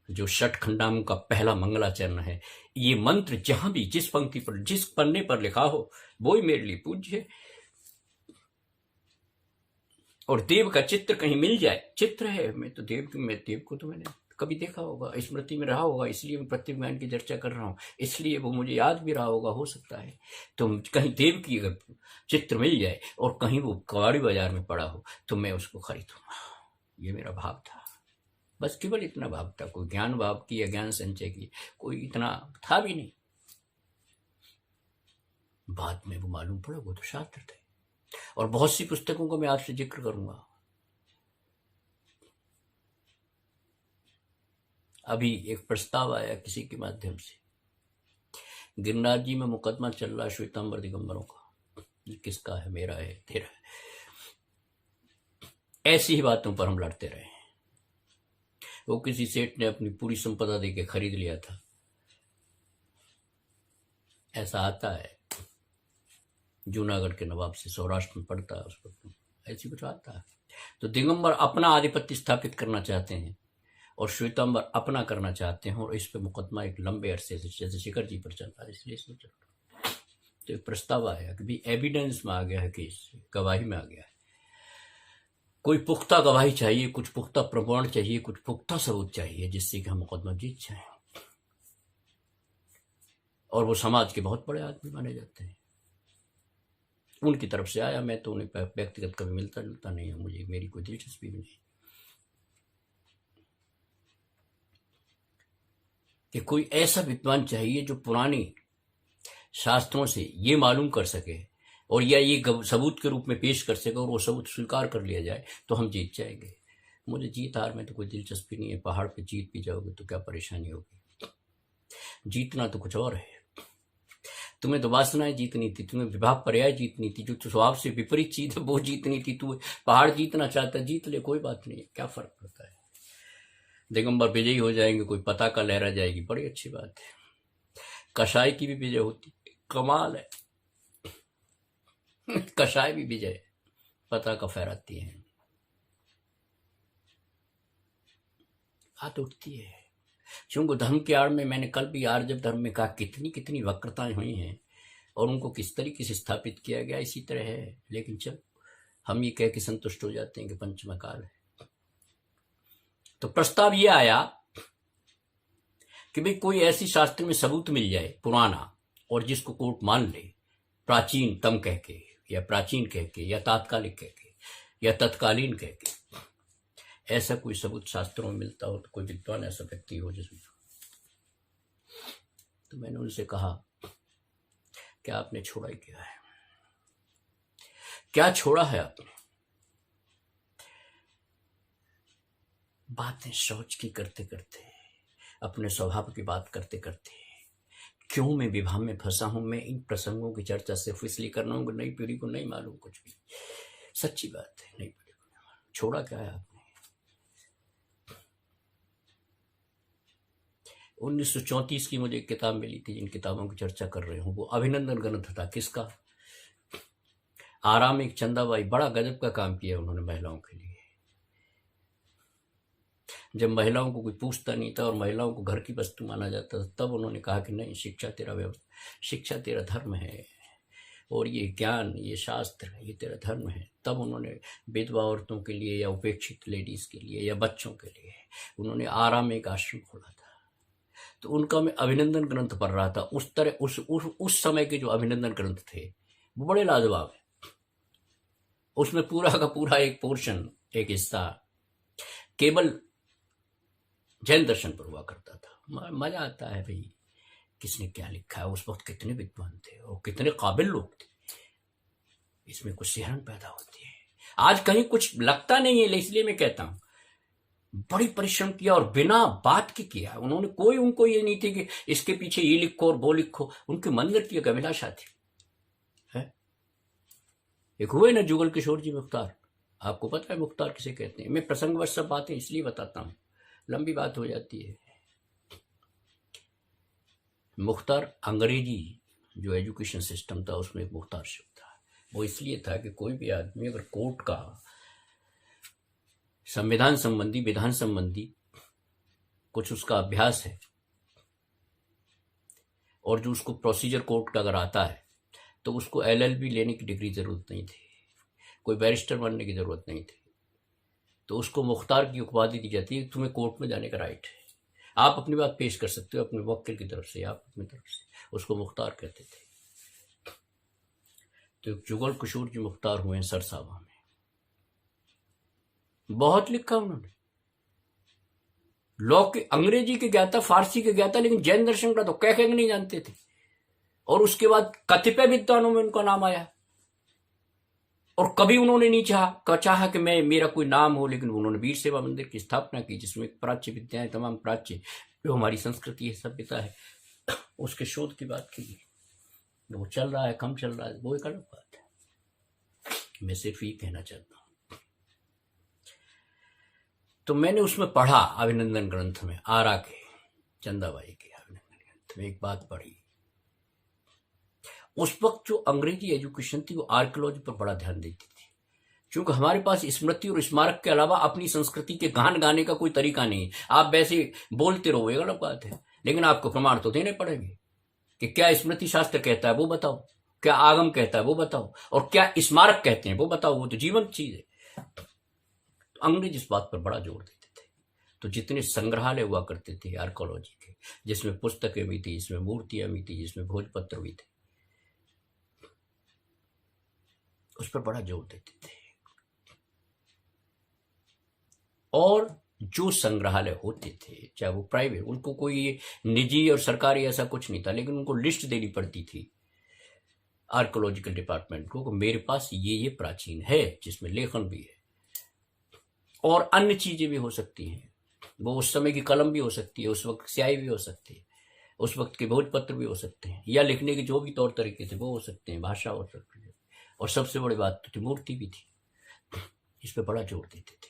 जो षट खंडाओं का पहला मंगलाचरण है, ये मंत्र जहां भी जिस पंक्ति पर, जिस पन्ने पर लिखा हो, वो ही मेरे लिए पूज्य है। और देव का चित्र कहीं मिल जाए, चित्र है, मैं देव को तो मैंने कभी देखा होगा, स्मृति में रहा होगा, इसलिए मैं प्रत्येक ज्ञान की चर्चा कर रहा हूँ, इसलिए वो मुझे याद भी रहा होगा, हो सकता है। तो कहीं देव की अगर चित्र मिल जाए और कहीं वो कबाड़ी बाजार में पड़ा हो तो मैं उसको खरीदूंगा। ये मेरा भाव था, बस केवल इतना भाव था। कोई ज्ञान भाव की या ज्ञान संचय की कोई इतना था भी नहीं। बाद में वो मालूम पड़ा वो तो शास्त्र थे। और बहुत सी पुस्तकों को मैं आपसे जिक्र करूंगा। अभी एक प्रस्ताव आया किसी के माध्यम से, गिरनार जी में मुकदमा चल रहा है श्वेतांबर दिगंबरों का, किसका है, मेरा है, तेरा है। ऐसी ही बातों पर हम लड़ते रहे। वो किसी सेठ ने अपनी पूरी संपदा देके खरीद लिया था, ऐसा आता है। जूनागढ़ के नवाब से सौराष्ट्र में पड़ता है, उस पर ऐसी कुछ आता है। तो दिगंबर अपना आधिपत्य स्थापित करना चाहते हैं और श्वेतांबर अपना करना चाहते हैं, और इस पे मुकदमा एक लंबे अरसे से जैसे शिखर जी पर चल रहा है, इसलिए इसमें चल रहा है। तो एक प्रस्ताव आया कि भी एविडेंस में आ गया है, केस गवाही में आ गया है, कोई पुख्ता गवाही चाहिए, कुछ पुख्ता प्रमाण चाहिए, कुछ पुख्ता सबूत चाहिए जिससे कि हम मुकदमा जीत जाएं। और वो समाज के बहुत बड़े आदमी माने जाते हैं। उनकी तरफ से आया, मैं तो उन्हें व्यक्तिगत कभी मिलता जुलता नहीं है, मुझे मेरी कोई दिलचस्पी भी नहीं कि कोई ऐसा विद्वान चाहिए जो पुरानी शास्त्रों से ये मालूम कर सके और या ये सबूत के रूप में पेश कर सके और वो सबूत स्वीकार कर लिया जाए तो हम जीत जाएंगे। मुझे जीत हार में तो कोई दिलचस्पी नहीं है। पहाड़ पे जीत भी जाओगे तो क्या परेशानी होगी, जीतना तो कुछ और है। तुम्हें तो वासनाएं जीतनी थी, तुम्हें विभाग पर्याय जीतनी थी, जो स्वभाव से विपरीत चीज है वो जीतनी थी। तू पहाड़ जीतना चाहता, जीत ले, कोई बात नहीं, क्या फर्क पड़ता है। दिगंबर विजयी हो जाएंगे, कोई पताका लहरा जाएगी, बड़ी अच्छी बात है। कषाय की भी विजय होती, कमाल है। कषाय भी विजय पताका फहराती है, बात उठती है। क्योंकि धर्म की आड़ में, मैंने कल भी आर्य धर्म में कहा, कितनी कितनी वक्रताएं हुई हैं और उनको किस तरीके से स्थापित किया गया, इसी तरह है। लेकिन चल हम ये कह के संतुष्ट हो जाते हैं कि पंचम काल है। तो प्रस्ताव ये आया कि भाई कोई ऐसी शास्त्र में सबूत मिल जाए पुराना और जिसको कोर्ट मान ले, प्राचीन तम कह के या प्राचीन कह के या तात्कालिक कह के या तत्कालीन कह के, ऐसा कोई सबूत शास्त्रों में मिलता हो तो कोई विद्वान ऐसा व्यक्ति हो जिसमें। तो मैंने उनसे कहा क्या आपने छोड़ा ही क्या है, क्या छोड़ा है आपने। बातें सोच की करते करते, अपने स्वभाव की बात करते करते, क्यों मैं विवाह में फंसा हूं। मैं इन प्रसंगों की चर्चा सिर्फ इसलिए करना हूं कि नई पीढ़ी को नहीं मालूम कुछ भी, सच्ची बात है, नई पीढ़ी को नहीं मालूम। छोड़ा क्या है आपने। 1934 की मुझे एक किताब मिली थी, जिन किताबों की चर्चा कर रहे हूं वो अभिनंदन ग्रंथ था। किसका? आराम एक चंदाबाई, बड़ा गजब का काम किया उन्होंने महिलाओं के लिए। जब महिलाओं को कोई पूछता नहीं था और महिलाओं को घर की वस्तु माना जाता था, तब उन्होंने कहा कि नहीं, शिक्षा तेरा व्यवस्था, शिक्षा तेरा धर्म है और ये ज्ञान, ये शास्त्र, ये तेरा धर्म है। तब उन्होंने विधवा औरतों के लिए या उपेक्षित लेडीज के लिए या बच्चों के लिए उन्होंने आराम एक आश्रम खोला था। तो उनका मैं अभिनंदन ग्रंथ पढ़ रहा था। उस तरह उस समय के जो अभिनंदन ग्रंथ थे वो बड़े लाजवाब है। उसमें पूरा का पूरा एक पोर्शन, एक हिस्सा केवल जैन दर्शन पर हुआ करता था। मजा आता है भाई, किसने क्या लिखा है, उस वक्त कितने विद्वान थे और कितने काबिल लोग थे, इसमें कुछ सिहरन पैदा होती है। आज कहीं कुछ लगता नहीं है, इसलिए मैं कहता हूं बड़ी परिश्रम किया और बिना बात के किया उन्होंने। कोई उनको ये नहीं थी कि इसके पीछे ये लिखो और वो लिखो, उनके मंदिर की एक अभिलाषा थी है? एक हुए ना जुगल किशोर जी मुख्तार, आपको पता है मुख्तार किसे कहते हैं? मैं प्रसंगवश सब बातें इसलिए बताता हूं, लंबी बात हो जाती है। मुख्तार अंग्रेजी जो एजुकेशन सिस्टम था उसमें एक मुख्तार शब्द था। वो इसलिए था कि कोई भी आदमी अगर कोर्ट का संविधान संबंधी, विधान संबंधी कुछ उसका अभ्यास है और जो उसको प्रोसीजर कोर्ट का अगर आता है तो उसको LLB लेने की डिग्री जरूरत नहीं थी, कोई बैरिस्टर बनने की जरूरत नहीं थी। तो उसको मुख्तार की उपाधि दी जाती है, तुम्हें कोर्ट में जाने का राइट है, आप अपनी बात पेश कर सकते हो अपने वकील की तरफ से, आप अपनी तरफ से, उसको मुख्तार कहते थे। तो जुगल किशोर जी मुख्तार हुए हैं सरसावा में, बहुत लिखा उन्होंने, लॉ के अंग्रेजी के ज्ञाता, फारसी के ज्ञाता, लेकिन जैन दर्शन का तो कह के नहीं जानते थे। और उसके बाद कतिपय विद्वानों में उनका नाम आया, और कभी उन्होंने नहीं चाहा कि मैं मेरा कोई नाम हो, लेकिन उन्होंने वीर सेवा मंदिर की स्थापना की, जिसमें प्राच्य विद्याएं, तमाम प्राच्य जो हमारी संस्कृति है, सभ्यता है, उसके शोध की बात की। वो चल रहा है, कम चल रहा है, वो एक अलग बात है। मैं सिर्फ ये कहना चाहता हूं। तो मैंने उसमें पढ़ा, अभिनंदन ग्रंथ में, आरा के चंदाबाई के अभिनंदन ग्रंथ में एक बात पढ़ी। उस वक्त जो अंग्रेजी एजुकेशन थी वो आर्कियोलॉजी पर बड़ा ध्यान देती थी, क्योंकि हमारे पास स्मृति और स्मारक के अलावा अपनी संस्कृति के गान गाने का कोई तरीका नहीं। आप वैसे बोलते रहो, ये गलत बात है, लेकिन आपको प्रमाण तो देने पड़ेंगे कि क्या स्मृति शास्त्र कहता है वो बताओ, क्या आगम कहता है वो बताओ, और क्या स्मारक कहते हैं वो बताओ, वो तो जीवंत चीज है। तो अंग्रेज इस बात पर बड़ा जोर देते थे। तो जितने संग्रहालय हुआ करते थे आर्कियोलॉजी के, जिसमें पुस्तकें भी थी, जिसमें मूर्तियां भी थी, जिसमें भोजपत्र भी थे, उस पर बड़ा जोर देते थे। और जो संग्रहालय होते थे, चाहे वो प्राइवेट, उनको कोई निजी और सरकारी ऐसा कुछ नहीं था, लेकिन उनको लिस्ट देनी पड़ती थी आर्कियोलॉजिकल डिपार्टमेंट को, मेरे पास ये प्राचीन है, जिसमें लेखन भी है और अन्य चीजें भी हो सकती हैं। वो उस समय की कलम भी हो सकती है, उस वक्त स्याही भी हो सकती है, उस वक्त के भोजपत्र भी हो सकते हैं, या लिखने के जो भी तौर तरीके थे वो हो सकते हैं, भाषा हो सकती है, और सबसे बड़ी बात तो मूर्ति भी थी। इस पे बड़ा जोर देते थे।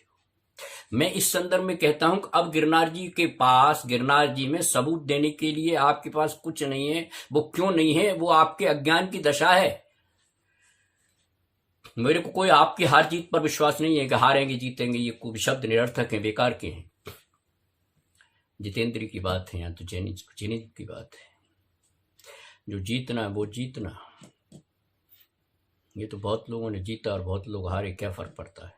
मैं इस संदर्भ में कहता हूं कि अब गिरनार जी के पास, गिरनार जी में सबूत देने के लिए आपके पास कुछ नहीं है। वो क्यों नहीं है? वो आपके अज्ञान की दशा है। मेरे को कोई आपकी हार जीत पर विश्वास नहीं है कि हारेंगे जीतेंगे, ये कोई शब्द निरर्थक है, बेकार के हैं। जितेंद्र की बात है या तो जैनिज की बात है। जो जीतना है वो जीतना, ये तो बहुत लोगों ने जीता और बहुत लोग हारे, क्या फर्क पड़ता है?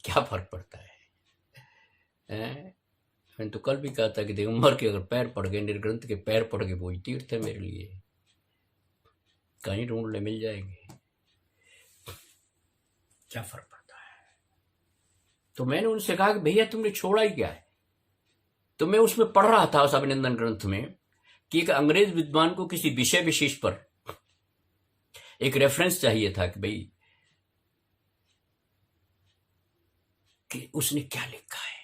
क्या फर्क पड़ता है? मैंने तो कल भी कहा था कि दिगंबर के अगर पैर पड़ गए, निर्ग्रंथ के पैर पड़ गए, वो तीर्थ है मेरे लिए, कहीं ढूंढ ले मिल जाएंगे, क्या फर्क पड़ता है? तो मैंने उनसे कहा कि भैया तुमने छोड़ा ही क्या है? तो मैं उसमें पढ़ रहा था उस अभिनंदन ग्रंथ में कि एक अंग्रेज विद्वान को किसी विषय विशेष पर एक रेफरेंस चाहिए था कि भाई कि उसने क्या लिखा है।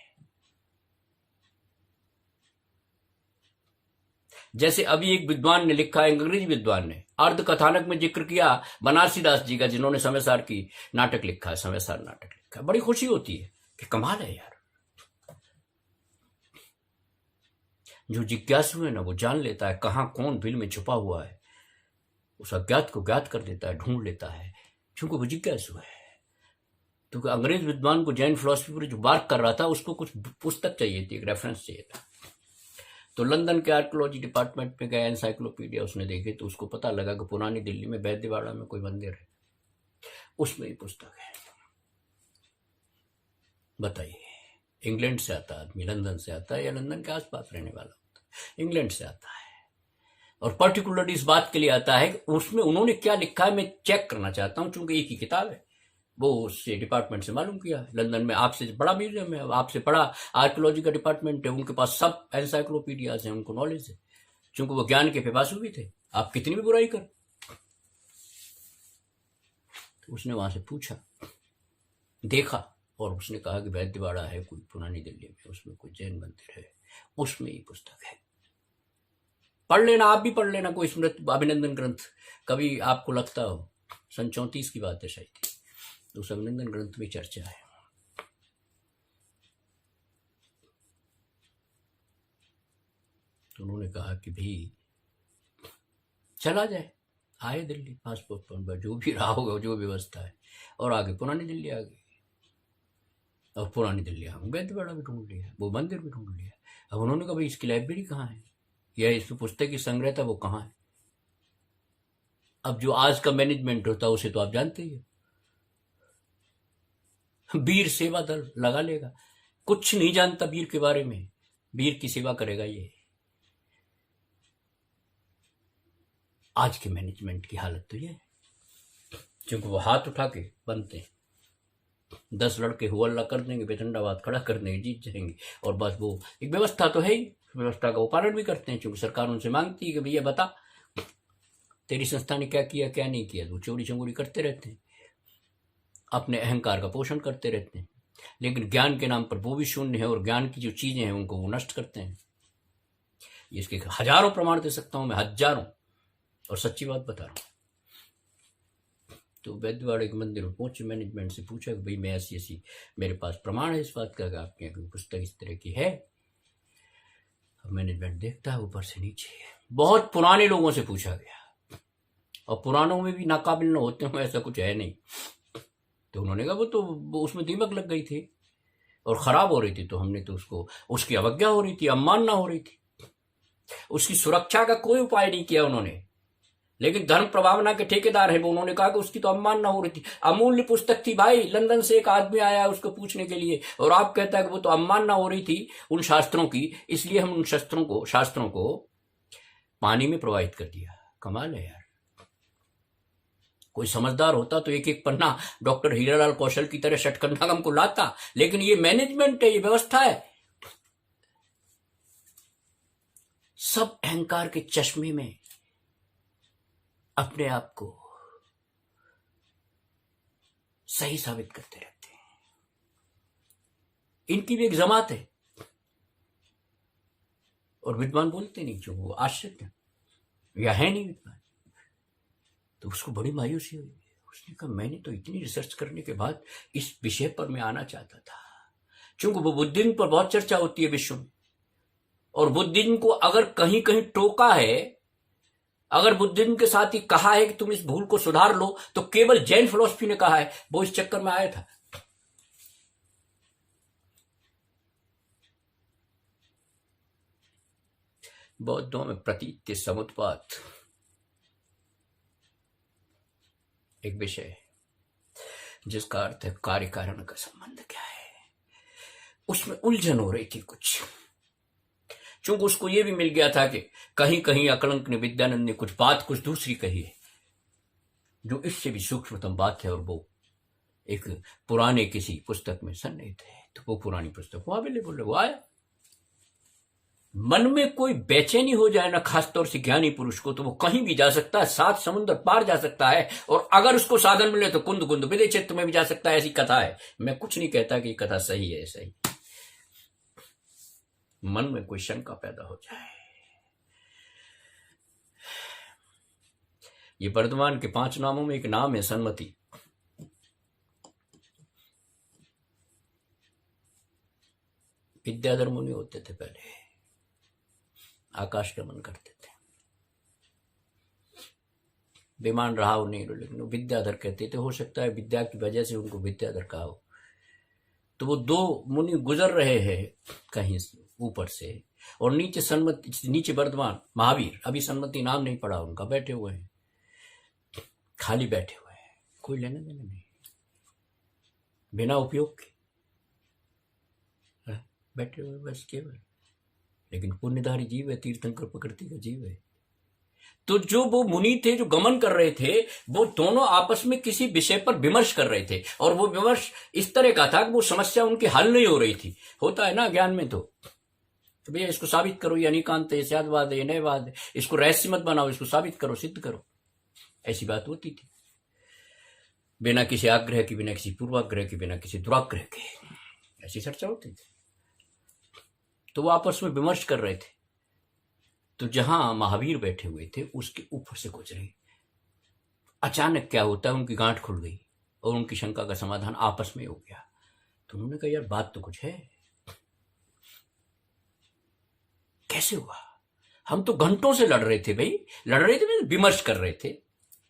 जैसे अभी एक विद्वान ने लिखा है, अंग्रेजी विद्वान ने अर्ध कथानक में जिक्र किया बनारसी दास जी का, जिन्होंने समयसार की नाटक लिखा है, समयसार नाटक लिखा है। बड़ी खुशी होती है कि कमाल है यार, जो जिज्ञासु है ना वो जान लेता है कहां कौन बिल में छुपा हुआ है, उस अज्ञात को ज्ञात कर देता है, ढूंढ लेता है, क्योंकि वो जिज्ञासु है। क्योंकि अंग्रेज विद्वान को जैन फिलॉसफी पर जो बात कर रहा था, उसको कुछ पुस्तक चाहिए थी, एक रेफरेंस चाहिए था। तो लंदन के आर्कियोलॉजी डिपार्टमेंट में गया, एनसाइक्लोपीडिया उसने देखे, तो उसको पता लगा कि पुरानी दिल्ली में बैद्यवाड़ा में कोई मंदिर है, उसमें ही पुस्तक है। बताइए, इंग्लैंड से आता आदमी, लंदन से आता है, या लंदन के आसपास रहने वाला होता है, इंग्लैंड से आता है, और पर्टिकुलरली इस बात के लिए आता है कि उसमें उन्होंने क्या लिखा है मैं चेक करना चाहता हूं, क्योंकि एक ही किताब है। वो उससे डिपार्टमेंट से मालूम किया, लंदन में आपसे बड़ा म्यूजियम है, आपसे बड़ा आर्कियोलॉजी का डिपार्टमेंट है, उनके पास सब एनसाइक्लोपीडियाज हैं, उनको नॉलेज है, क्योंकि वो ज्ञान के पिपासु भी थे, आप कितनी भी बुराई कर। तो उसने वहां से पूछा, देखा, और उसने कहा कि बैद्यवाड़ा है कोई पुरानी दिल्ली में, उसमें कोई जैन मंदिर है, उसमें ये पुस्तक है, पढ़ लेना, आप भी पढ़ लेना कोई स्मृति अभिनंदन ग्रंथ, कभी आपको लगता हो। सन 34 की बात है शायद, तो उस अभिनंदन ग्रंथ में चर्चा है। तो उन्होंने कहा कि भी चला जाए, आए दिल्ली, पासपोर्ट पर जो भी रहा होगा, जो व्यवस्था है, और आगे पुरानी दिल्ली आ गई, और पुरानी दिल्ली हम बैद्यवाड़ा भी ढूंढ लिया, वो मंदिर भी ढूंढ लिया। अब उन्होंने कहा भाई इसकी लाइब्रेरी कहाँ है, या इसमें पुस्तक की संग्रह था वो कहाँ है? अब जो आज का मैनेजमेंट होता है उसे तो आप जानते ही हो, वीर सेवा दल लगा लेगा, कुछ नहीं जानता वीर के बारे में, वीर की सेवा करेगा ये। आज के मैनेजमेंट की हालत तो ये है, क्योंकि वो हाथ उठा के बनते हैं, 10 लड़के हो अल्लाह कर देंगे, बेझंडावाद खड़ा कर देंगे, जीत जाएंगे, और बस वो एक व्यवस्था तो है ही, व्यवस्था का वो पालन भी करते हैं, क्योंकि सरकार उनसे मांगती है कि भैया बता तेरी संस्था ने क्या किया क्या नहीं किया। वो चोरी चंगोरी करते रहते हैं, अपने अहंकार का पोषण करते रहते हैं, लेकिन ज्ञान के नाम पर वो भी शून्य है, और ज्ञान की जो चीजें हैं उनको वो नष्ट करते हैं। इसके हजारों प्रमाण दे सकता हूं मैं, हजारों, और सच्ची बात बता रहा हूं। तो वैद्यवाड़े के मंदिर में पहुंचे, मैनेजमेंट से पूछा कि भाई मैं ऐसी ऐसी, मेरे पास प्रमाण है इस बात का कि आपके यहाँ पुस्तक इस तरह की है। अब मैनेजमेंट देखता है ऊपर से नीचे, बहुत पुराने लोगों से पूछा गया, और पुरानों में भी नाकाबिल न होते हुए ऐसा कुछ है नहीं। तो उन्होंने कहा वो उसमें दीमक लग गई थी और खराब हो रही थी, तो हमने तो उसको, उसकी अवज्ञा हो रही थी, अवमानना हो रही थी, उसकी सुरक्षा का कोई उपाय नहीं किया उन्होंने। लेकिन धर्म प्रभावना के ठेकेदार है वो, उन्होंने कहा कि उसकी तो अवमानना हो रही थी, अमूल्य पुस्तक थी भाई, लंदन से एक आदमी आया उसको पूछने के लिए, और आप कहता है कि वो तो अवमानना हो रही थी उन शास्त्रों की, इसलिए हम उन शास्त्रों को पानी में प्रवाहित कर दिया। कमाल है यार, कोई समझदार होता तो एक एक पन्ना डॉक्टर हीरालाल कौशल की तरह षटकंठागम को लाता, लेकिन ये मैनेजमेंट है, ये व्यवस्था है, सब अहंकार के चश्मे में अपने आप को सही साबित करते रहते हैं। इनकी भी एक जमात है, और विद्वान बोलते नहीं, जो वो आश्चर्य या है नहीं विद्वान। तो उसको बड़ी मायूसी हुई, उसने कहा मैंने तो इतनी रिसर्च करने के बाद इस विषय पर मैं आना चाहता था, क्योंकि वो बुद्धिज्म पर बहुत चर्चा होती है विश्व में, और बुद्धिज्म को अगर कहीं कहीं टोका है, अगर बुद्धिज्म के साथ ही कहा है कि तुम इस भूल को सुधार लो, तो केवल जैन फिलॉसफी ने कहा है। वो इस चक्कर में आया था। बौद्धों में प्रतीत्य समुत्पात एक विषय है, जिसका अर्थ है कार्य कारण का संबंध क्या है। उसमें उलझन हो रही थी कुछ, क्योंकि उसको यह भी मिल गया था कि कहीं कहीं अकलंक ने, विद्यानंद ने कुछ बात कुछ दूसरी कही है, जो इससे भी सूक्ष्मतम बात है, और वो एक पुराने किसी पुस्तक में सन्निहित है। तो वो पुरानी पुस्तक वो अवेलेबल है, वो आया। मन में कोई बेचैनी हो जाए ना, खासतौर से ज्ञानी पुरुष को, तो वो कहीं भी जा सकता है, 7 समुद्र पार जा सकता है, और अगर उसको साधन मिले तो कुंद कुंद विदय क्षेत्र में भी जा सकता है। ऐसी कथा है। मैं कुछ नहीं कहता कि कथा सही है, सही, मन में कोई शंका पैदा हो जाए। ये वर्धमान के 5 नामों में एक नाम है सन्मति। विद्याधर मुनि होते थे पहले, आकाश गमन करते थे, विमान रहा हो नहीं, लेकिन वो विद्याधर कहते थे। हो सकता है विद्या की वजह से उनको विद्याधर कहा हो। तो वो 2 मुनि गुजर रहे हैं कहीं ऊपर से, और नीचे सन्मति, नीचे वर्धमान महावीर, अभी सन्मति नाम नहीं पड़ा उनका, बैठे हुए हैं, खाली बैठे हुए हैं, कोई लेना देना नहीं, बिना उपयोग के बैठे हुए बस केवल। लेकिन पुण्यधारी जीव है, तीर्थंकर प्रकृति का जीव है। तो जो वो मुनि थे जो गमन कर रहे थे, वो दोनों आपस में किसी विषय पर विमर्श कर रहे थे, और वो विमर्श इस तरह का था कि वो समस्या उनकी हल नहीं हो रही थी। होता है ना ज्ञान में, तो भैया इसको साबित करो, ये अनिकांत है, ये सद्वाद है, ये नयवाद है, इसको रहस्य मत बनाओ, इसको साबित करो, सिद्ध करो। ऐसी बात होती थी, बिना किसी आग्रह के, बिना किसी पूर्वाग्रह के, बिना किसी दुराग्रह के, ऐसी चर्चा होती थी। तो वो आपस में विमर्श कर रहे थे। तो जहां महावीर बैठे हुए थे उसके ऊपर से गुजरे, अचानक क्या होता है, उनकी गांठ खुल गई और उनकी शंका का समाधान आपस में हो गया। तो उन्होंने कहा यार बात तो कुछ है, कैसे हुआ? हम तो घंटों से लड़ रहे थे भाई, लड़ रहे थे, विमर्श कर रहे थे,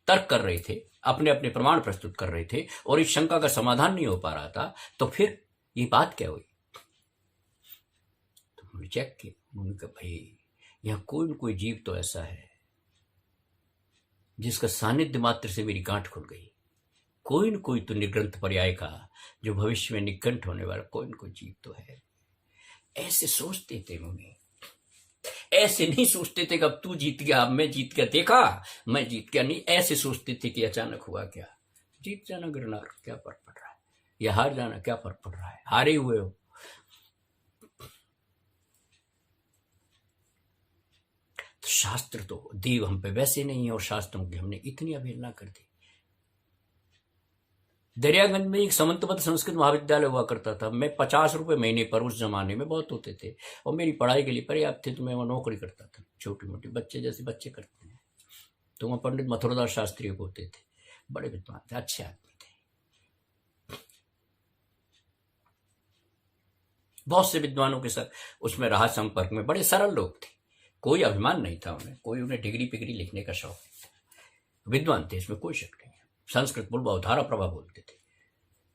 तर्क कर रहे थे, अपने अपने प्रमाण प्रस्तुत कर रहे थे, और इस शंका का समाधान नहीं हो पा रहा था। तो फिर ये बात क्या हुई? तो उन्होंने चेक किया, उन्होंने कहा भाई यहां कोई न कोई जीव तो ऐसा है जिसका सानिध्य मात्र से मेरी गांठ खुल गई, कोई न कोई तो निग्रंथ पर्याय का, जो भविष्य में निकंठ होने वाला कोई न कोई जीव तो है। ऐसे सोचते थे मुनि, ऐसे नहीं सोचते थे कि अब तू जीत गया, अब मैं जीत गया, देखा मैं जीत गया, नहीं। ऐसे सोचते थे कि अचानक हुआ क्या, जीत जाना गिरनार क्या फर्क पड़ रहा है, या हार जाना क्या फर्क पड़ रहा है, हारे हुए हो। तो शास्त्र तो देव हम पे वैसे नहीं है, और शास्त्रों की हमने इतनी अवहेलना कर दी। दरियागंज में एक समंतबद्ध संस्कृत महाविद्यालय हुआ करता था। मैं 50 रुपए महीने पर, उस जमाने में बहुत होते थे, और मेरी पढ़ाई के लिए पर्याप्त थे, तो मैं वहाँ नौकरी करता था, छोटी मोटी बच्चे जैसे बच्चे करते हैं। तो वहाँ पंडित मथुरदास शास्त्री होते थे, बड़े विद्वान थे, अच्छे आदमी थे। बहुत से विद्वानों के साथ उसमें रहा संपर्क में, बड़े सरल लोग थे, कोई अभिमान नहीं था उन्हें, कोई उन्हें डिग्री पिग्री लिखने का शौक नहीं था, विद्वान थे, इसमें कोई शक नहीं है। संस्कृत बोल धारा प्रभा बोलते थे,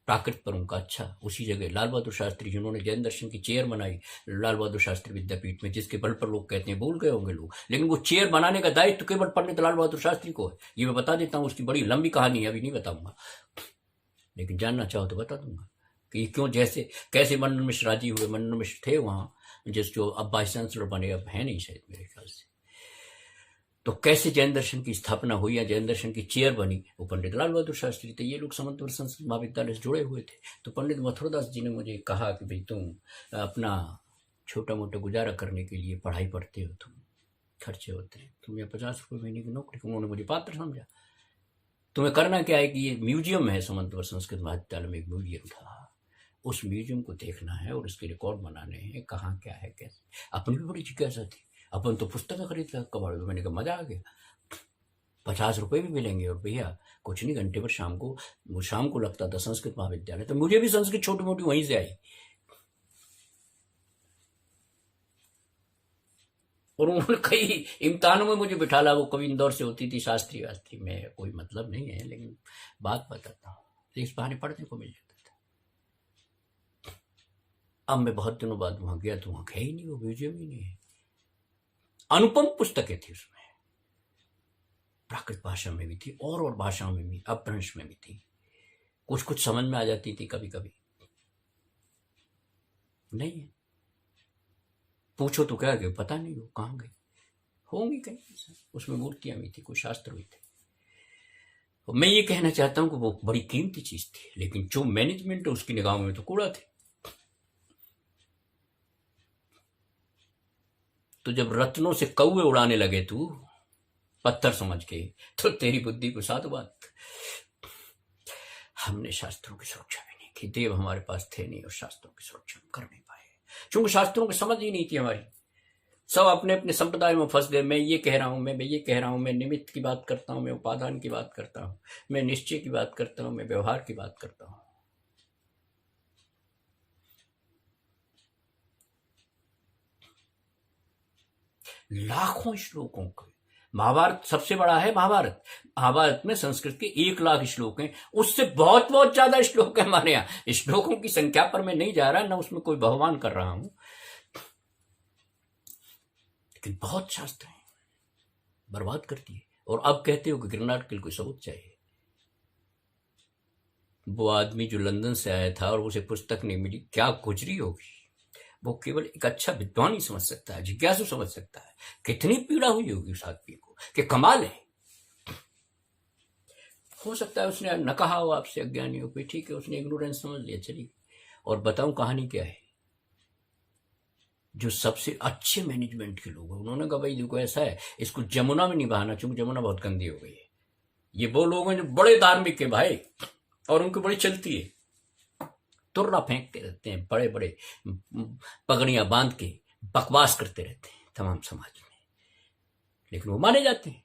प्राकृत पर उनका अच्छा। उसी जगह लाल बहादुर शास्त्री, जिन्होंने जैन दर्शन की चेयर बनाई लाल बहादुर शास्त्री विद्यापीठ में, जिसके बल पर लोग कहते हैं, भूल गए होंगे लोग, लेकिन वो चेयर बनाने का दायित्व केवल पंडित लाल बहादुर शास्त्री को है। ये मैं बता देता हूँ, उसकी बड़ी लंबी कहानी है, अभी नहीं बताऊंगा, लेकिन जानना चाहो तो बता दूंगा कि क्यों, जैसे कैसे मंडन मिश्र राजी हुए। मंडन मिश्र थे वहाँ, जिस जो अब वाइस चांसलर बने, अब है नहीं शायद मेरे ख्याल से। तो कैसे जैन दर्शन की स्थापना हुई या जैन दर्शन की चेयर बनी, वो पंडित लाल बहादुर शास्त्री थे। ये लोग समंतपुर संस्कृत महाविद्यालय से जुड़े हुए थे। तो पंडित मथुरदास जी ने मुझे कहा कि भाई तुम अपना छोटा मोटा गुजारा करने के लिए पढ़ाई पढ़ते हो, तुम खर्चे होते हैं, तुम यहाँ 50 रुपये महीने की नौकरी। उन्होंने मुझे पात्र समझा। तुम्हें करना क्या है कि ये म्यूजियम है, समंतपुर संस्कृत महाविद्यालय में एक म्यूजियम था, उस म्यूजियम को देखना है और उसके रिकॉर्ड बनाने हैं, कहाँ क्या है कैसे। अपनी भी बड़ी जिज्ञासा थी, अपन तो पुस्तकें खरीद रहा कबाड़ में। मैंने कहा मजा आ गया, 50 रुपये भी मिलेंगे, और भैया कुछ नहीं, घंटे पर शाम को लगता था संस्कृत महाविद्यालय, तो मुझे भी संस्कृत छोटी मोटी वहीं से आई। और उन्होंने कई इम्तिहानों में मुझे बिठाला, वो कभी इंदौर से होती थी, शास्त्री वास्त्री में कोई मतलब नहीं है, लेकिन बात बताता हूँ, इस बहाने पढ़ने को मिल जाता था। अब मैं बहुत दिनों बाद वहां गया तो वहां है ही नहीं, वो म्यूजियम ही नहीं है। अनुपम पुस्तकें थी उसमें, प्राकृत भाषा में भी थी और भाषाओं में भी, अपभ्रंश में भी थी, कुछ कुछ समझ में आ जाती थी, कभी कभी नहीं है। पूछो तो क्या गए, पता नहीं वो कहाँ गए होंगे, कहीं उसमें मूर्तियां भी थी, कुछ शास्त्र भी थे। तो मैं ये कहना चाहता हूं कि वो बड़ी कीमती चीज थी, लेकिन जो मैनेजमेंट है उसकी निगाहों में तो कूड़ा थे। तो जब रत्नों से कौवे उड़ाने लगे तू पत्थर समझ के, तो तेरी बुद्धि को साधु बात। हमने शास्त्रों की सुरक्षा भी नहीं की, देव हमारे पास थे नहीं, और शास्त्रों की सुरक्षा कर नहीं पाए, क्योंकि शास्त्रों की समझ ही नहीं थी हमारी। सब अपने अपने संप्रदाय में फंस गए। मैं ये कह रहा हूं, मैं ये कह रहा हूं, मैं निमित्त की बात करता हूं, मैं उपादान की बात करता हूं, मैं निश्चय की बात करता हूं, मैं व्यवहार की बात करता हूं। लाखों श्लोकों के महाभारत सबसे बड़ा है। महाभारत में संस्कृत के 1 लाख श्लोक हैं, उससे बहुत बहुत ज्यादा श्लोक है हमारे यहाँ। श्लोकों की संख्या पर मैं नहीं जा रहा, ना उसमें कोई बहुमान कर रहा हूं, लेकिन बहुत शास्त्र हैं, बर्बाद करती है। और अब कहते हो कि गिरनार के लिए कोई सबूत चाहिए। वो आदमी जो लंदन से आया था और उसे पुस्तक नहीं मिली, क्या गुजरी होगी, वो केवल एक अच्छा विद्वान ही समझ सकता है, जिज्ञासु समझ सकता है। कितनी पीड़ा हुई होगी उस आदमी को कि कमाल है। हो सकता है उसने न कहा हो आपसे, अज्ञानी हो कोई, ठीक है, उसने इग्नोरेंस समझ लिया, चलिए। और बताऊं कहानी क्या है। जो सबसे अच्छे मैनेजमेंट के लोग हैं, उन्होंने कहा भाई देखो ऐसा है, इसको जमुना में नहीं बहाना, क्योंकि जमुना बहुत गंदी हो गई है। ये वो लोग हैं जो बड़े धार्मिक है भाई, और उनकी बड़ी चलती है, तुर्रा फेंकते रहते हैं, बड़े बड़े पगड़ियां बांध के बकवास करते रहते हैं तमाम समाज में, लेकिन वो माने जाते हैं।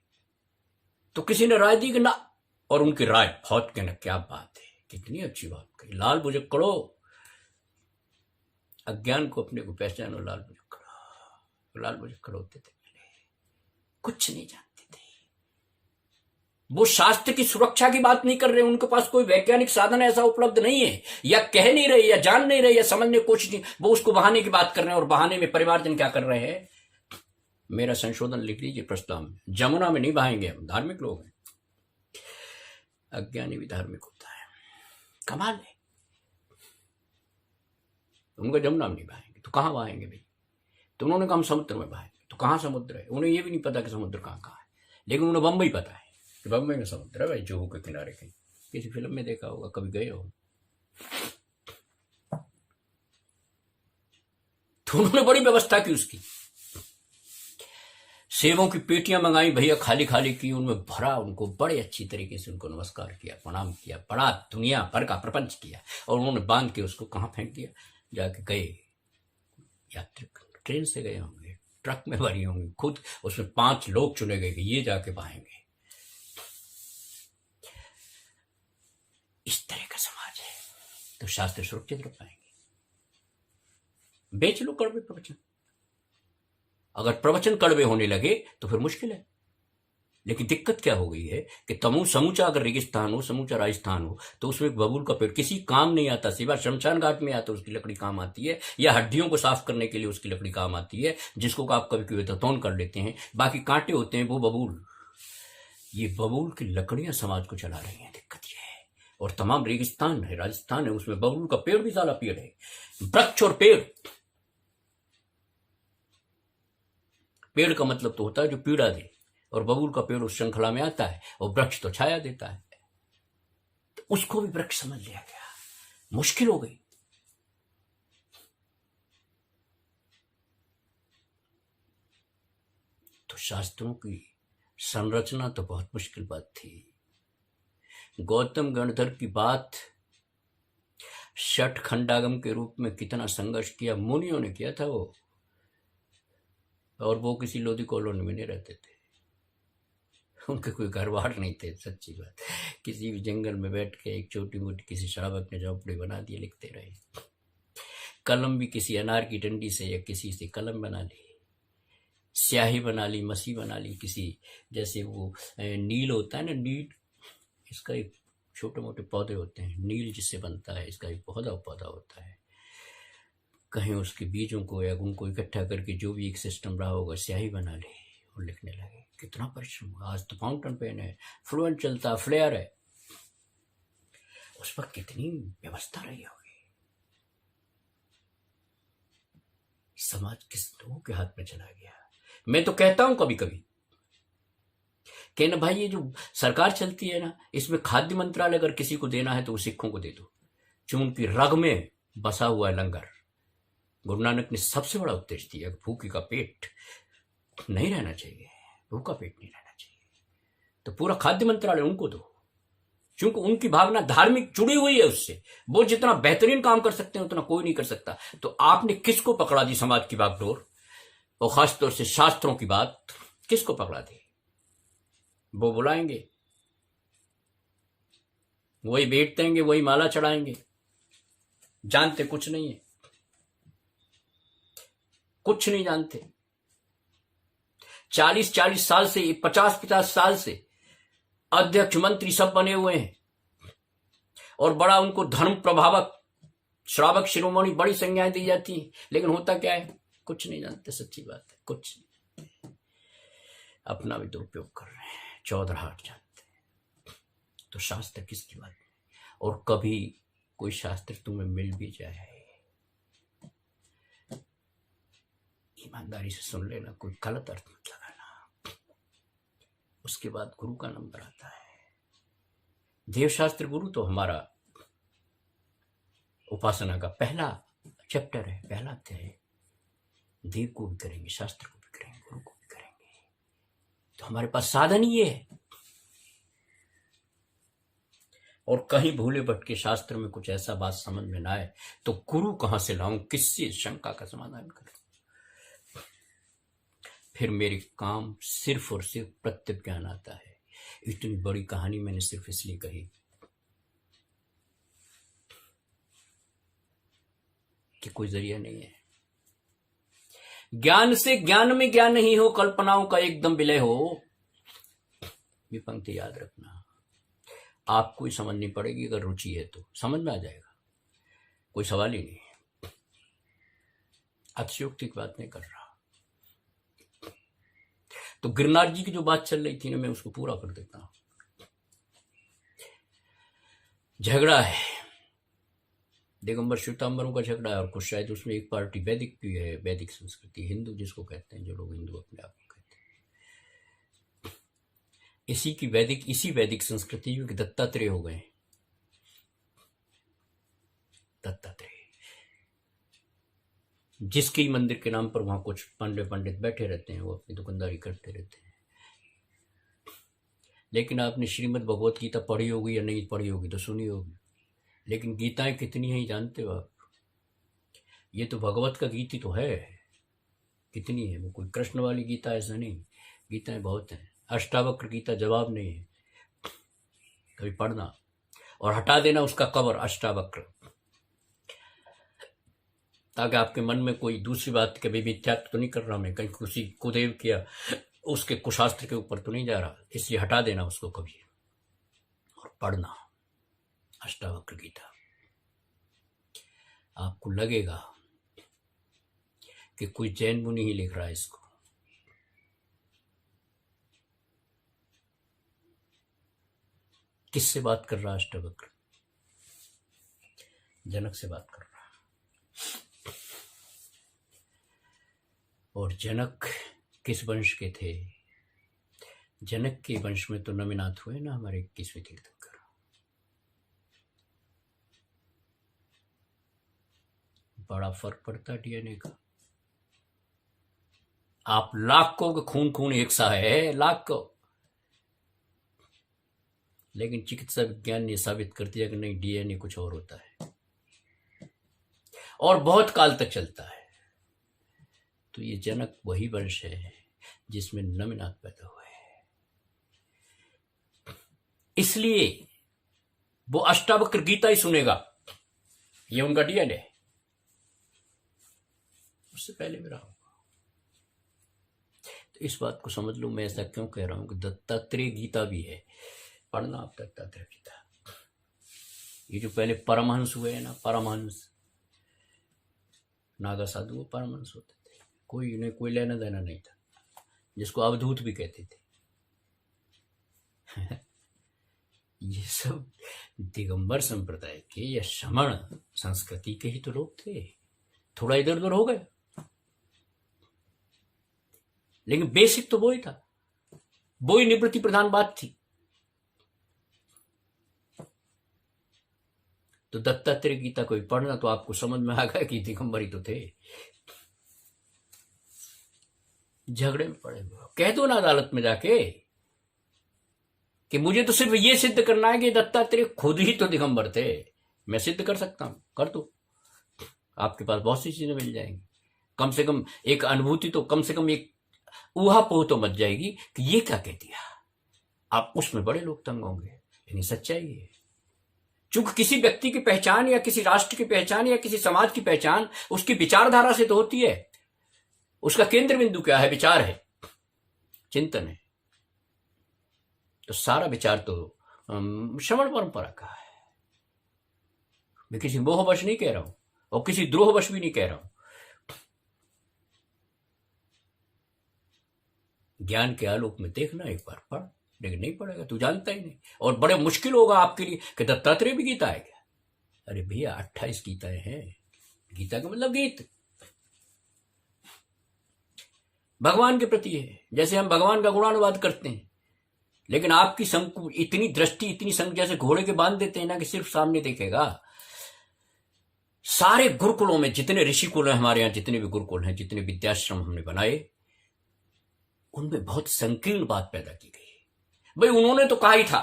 तो किसी ने राय दी कि ना, और उनकी राय बहुत कहना, क्या बात है, कितनी अच्छी बात कही, लाल बुझक्कड़ो, अज्ञान को अपने को पहचानो, लाल बुझक्कड़ होते थे पहले, कुछ नहीं जानते थे। वो शास्त्र की सुरक्षा की बात नहीं कर रहे, उनके पास कोई वैज्ञानिक साधन ऐसा उपलब्ध नहीं है, या कह नहीं रहे, या जान नहीं रहे, या समझने की कोशिश नहीं, वो उसको बहाने की बात कर रहे हैं। और बहाने में परिवारजन क्या कर रहे हैं, मेरा संशोधन लिख लीजिए प्रस्ताव में, जमुना में नहीं बहाएंगे हम, धार्मिक लोग हैं, अज्ञानी भी धार्मिक होता है। कमाल है। उनका जमुना में नहीं बहाएंगे तो कहाँ बहाएंगे भाई? तो उन्होंने कहा हम समुद्र में बहाएंगे। तो कहाँ समुद्र है? उन्हें ये भी नहीं पता कि समुद्र कहाँ कहाँ है, लेकिन उन्हें बम्बई पता है कि बम्बई में समुद्र है भाई, जुहू के किनारे कहीं। किसी फिल्म में देखा होगा, कभी गए हो। तो उन्होंने बड़ी व्यवस्था की उसकी, सेवों की पेटियां मंगाई भैया, खाली खाली की, उनमें भरा, उनको बड़े अच्छी तरीके से उनको नमस्कार किया, प्रणाम किया, बड़ा दुनिया भर का प्रपंच किया, और उन्होंने बांध के उसको कहाँ फेंक दिया? जाके गए, यात्री ट्रेन से गए होंगे, ट्रक में भरी होंगी, खुद उसमें 5 लोग चुने गए कि ये जाके बहाएंगे। इस तरह का समाज है तो शास्त्र सुरक्षित रख पाएंगे। बेच लो कड़वे प्रवचन, अगर प्रवचन कड़वे होने लगे तो फिर मुश्किल है। लेकिन दिक्कत क्या हो गई है कि समूचा अगर रेगिस्तान हो, समूचा राजस्थान हो, तो उसमें एक बबूल का पेड़ किसी काम नहीं आता, सिवा शमशान घाट में आता उसकी लकड़ी काम आती है, या हड्डियों को साफ करने के लिए उसकी लकड़ी काम आती है, जिसको आप कभी कभी तौन कर लेते हैं, बाकी कांटे होते हैं वो बबूल। ये बबूल की लकड़ियां समाज को चला रही हैं, दिक्कत यह है। और तमाम रेगिस्तान है, राजस्थान है, उसमें बबूल का पेड़ भी सारा पेड़ है। वृक्ष और पेड़ का मतलब तो होता है जो पीड़ा दे, और बबूल का पेड़ उस श्रृंखला में आता है, और वृक्ष तो छाया देता है, तो उसको भी वृक्ष समझ लिया गया। मुश्किल हो गई। तो शास्त्रों की संरचना तो बहुत मुश्किल बात थी। गौतम गणधर की बात षट खंडागम के रूप में कितना संघर्ष किया मुनियों ने किया था वो, और वो किसी लोधी कॉलोनी में नहीं रहते थे, उनके कोई घर बार नहीं थे। सच्ची बात, किसी भी जंगल में बैठ के एक छोटी मोटी किसी श्रावक ने झोपड़ी बना दी, लिखते रहे। कलम भी किसी अनार की डंडी से या किसी से कलम बना ली, स्याही बना ली, मसी बना ली, किसी जैसे वो नील होता है ना, नील, इसका एक छोटे मोटे पौधे होते हैं, नील जिससे बनता है, इसका एक पौधा होता है, कहीं उसके बीजों को या उनको इकट्ठा करके जो भी एक सिस्टम रहा होगा, स्याही बना ली और लिखने लगे। कितना परिश्रम हुआ। आज तो फाउंटेन पेन है, फ्लुएंट चलता, फ्लेयर है, उस पर कितनी व्यवस्था रही होगी। समाज किस लोगों के हाथ में चला गया। मैं तो कहता हूं कभी कभी कि ना भाई, ये जो सरकार चलती है ना, इसमें खाद्य मंत्रालय अगर किसी को देना है तो वो सिखों को दे दो, जो उनकी रग में बसा हुआ है लंगर। गुरु नानक ने सबसे बड़ा उपदेश दिया, भूखे का पेट नहीं रहना चाहिए, भूखा पेट नहीं रहना चाहिए, तो पूरा खाद्य मंत्रालय उनको दो, क्योंकि उनकी भावना धार्मिक जुड़ी हुई है उससे। वो जितना बेहतरीन काम कर सकते हैं उतना कोई नहीं कर सकता। तो आपने किसको पकड़ा दी समाज की बागडोर, और खासतौर से शास्त्रों की बात किसको पकड़ा दी? वो बुलाएंगे, वही भेंट देंगे, वही माला चढ़ाएंगे, जानते कुछ नहीं है, कुछ नहीं जानते। 40-40 साल से, 50-50 साल से अध्यक्ष मंत्री सब बने हुए हैं, और बड़ा उनको धर्म प्रभावक श्रावक शिरोमणि बड़ी संज्ञाएं दी जाती हैं, लेकिन होता क्या है, कुछ नहीं जानते। सच्ची बात है, कुछ नहीं, अपना भी दुरुपयोग कर रहे हैं, 14 हाट जानते हैं। तो शास्त्र किसकी बात है? और कभी कोई शास्त्र तुम्हें मिल भी जाए, ईमानदारी से सुन लेना, कोई गलत अर्थ मत लगाना। उसके बाद गुरु का नंबर आता है। देवशास्त्र गुरु तो हमारा उपासना का पहला चैप्टर है, पहला अध्याय है। देव को भी करेंगे, शास्त्र को भी करेंगे, गुरु को भी करेंगे, तो हमारे पास साधन ही है। और कहीं भूले भटके शास्त्र में कुछ ऐसा बात समझ में ना आए तो गुरु कहां से लाऊं, किससे शंका का समाधान करूं? फिर मेरे काम सिर्फ और सिर्फ प्रत्यक्ष ज्ञान आता है। इतनी बड़ी कहानी मैंने सिर्फ इसलिए कही कि कोई जरिया नहीं है। ज्ञान से ज्ञान में ज्ञान नहीं हो, कल्पनाओं का एकदम विलय हो। ये पंक्ति याद रखना, आपको ही समझनी पड़ेगी। अगर रुचि है तो समझ में आ जाएगा, कोई सवाल ही नहीं। अतिशयोक्ति की बात नहीं कर रहा। तो गिरनार जी की जो बात चल रही थी ना, मैं उसको पूरा कर देता हूं। झगड़ा है दिगंबर श्वेतांबरों का झगड़ा है, और कुछ शायद उसमें एक पार्टी वैदिक भी है, वैदिक संस्कृति, हिंदू जिसको कहते हैं, जो लोग हिंदू अपने आप को कहते हैं। इसी वैदिक संस्कृति में दत्तात्रेय हो गए। दत्तात्रेय जिसके ही मंदिर के नाम पर वहां कुछ पंडित बैठे रहते हैं, वो अपनी दुकानदारी करते रहते हैं। लेकिन आपने श्रीमद् भगवत गीता पढ़ी होगी या नहीं पढ़ी होगी तो सुनी होगी, लेकिन गीताएं कितनी हैं जानते हो आप? ये तो भगवत का गीत ही तो है। कितनी है वो? कोई कृष्ण वाली गीता ऐसा नहीं, गीताएं बहुत हैं। अष्टावक्र गीता जवाब नहीं है, कभी पढ़ना और हटा देना उसका कवर अष्टावक्र, ताकि आपके मन में कोई दूसरी बात, कभी मिथ्यात्व तो नहीं कर रहा मैं, कहीं किसी कुदेव किया उसके कुशास्त्र के ऊपर तो नहीं जा रहा, इसलिए हटा देना उसको कभी और पढ़ना अष्टावक्र गीता। आपको लगेगा कि कोई जैन मुनि ही लिख रहा है इसको। किससे बात कर रहा है अष्टावक्र? जनक से बात कर रहा। और जनक किस वंश के थे? जनक के वंश में तो नमिनाथ हुए ना हमारे 21वें तीर्थंकर। बड़ा फर्क पड़ता है डीएनए का। आप लाख को खून खून एक सा है, लाख को, लेकिन चिकित्सा विज्ञान ने साबित कर दिया कि नहीं, डीएनए कुछ और होता है और बहुत काल तक चलता है। तो ये जनक वही वंश है जिसमें नमिनाथ पैदा हुए, इसलिए वो अष्टावक्र गीता ही सुनेगा, ये उनका डीएनए। उससे पहले मेरा होगा। तो इस बात को समझ लो, मैं ऐसा क्यों कह रहा हूं कि दत्तात्रेय गीता भी है, पढ़ना आप दत्तात्रेय गीता। ये जो पहले परमहंस हुए हैं ना, परमहंस, नागा साधु वो परमहंस होते थे, कोई उन्हें कोई लेना देना नहीं था, जिसको अवधूत भी कहते थे। ये सब दिगंबर संप्रदाय के या श्रमण संस्कृति के ही तो लोग थे, थोड़ा इधर उधर हो गए, लेकिन बेसिक तो वो ही था, वो ही निवृत्ति प्रधान बात थी। तो दत्तात्रेय गीता को पढ़ना तो आपको समझ में आ गया कि दिगंबर ही तो थे। झगड़े में पड़े हुए कह दो ना अदालत में जाके कि मुझे तो सिर्फ ये सिद्ध करना है कि दत्तात्रेय खुद ही तो दिगंबर थे। मैं सिद्ध कर सकता हूं, कर दो, आपके पास बहुत सी चीजें मिल जाएंगी। कम से कम एक अनुभूति तो, कम से कम एक ऊहापोह तो मच जाएगी कि ये क्या कह दिया। आप उसमें बड़े लोग तंग होंगे, लेकिन सच्चाई है। चूंकि किसी व्यक्ति की पहचान या किसी राष्ट्र की पहचान या किसी समाज की पहचान उसकी विचारधारा से तो होती है। उसका केंद्र बिंदु क्या है? विचार है, चिंतन है। तो सारा विचार तो श्रवण परंपरा का है। मैं किसी मोहवश नहीं कह रहा हूं और किसी द्रोहवश भी नहीं कह रहा हूं। ज्ञान के आलोक में देखना, एक बार पढ़, लेकिन नहीं पढ़ेगा तू जानता ही नहीं, और बड़े मुश्किल होगा आपके लिए कि दत्तात्रेय भी गीता है क्या? अरे भैया 28 गीताएं हैं। गीता का मतलब गीत भगवान के प्रति है। जैसे हम भगवान का गुणानुवाद करते हैं, लेकिन आपकी संकु इतनी दृष्टि, इतनी संक जैसे घोड़े के बांध देते हैं ना कि सिर्फ सामने देखेगा। सारे गुरुकुलों में जितने ऋषि कुल हैं, हमारे यहां जितने भी गुरुकुल हैं, जितने विद्याश्रम हमने बनाए, उनमें बहुत संकीर्ण बात पैदा की गई। भाई उन्होंने तो कहा ही था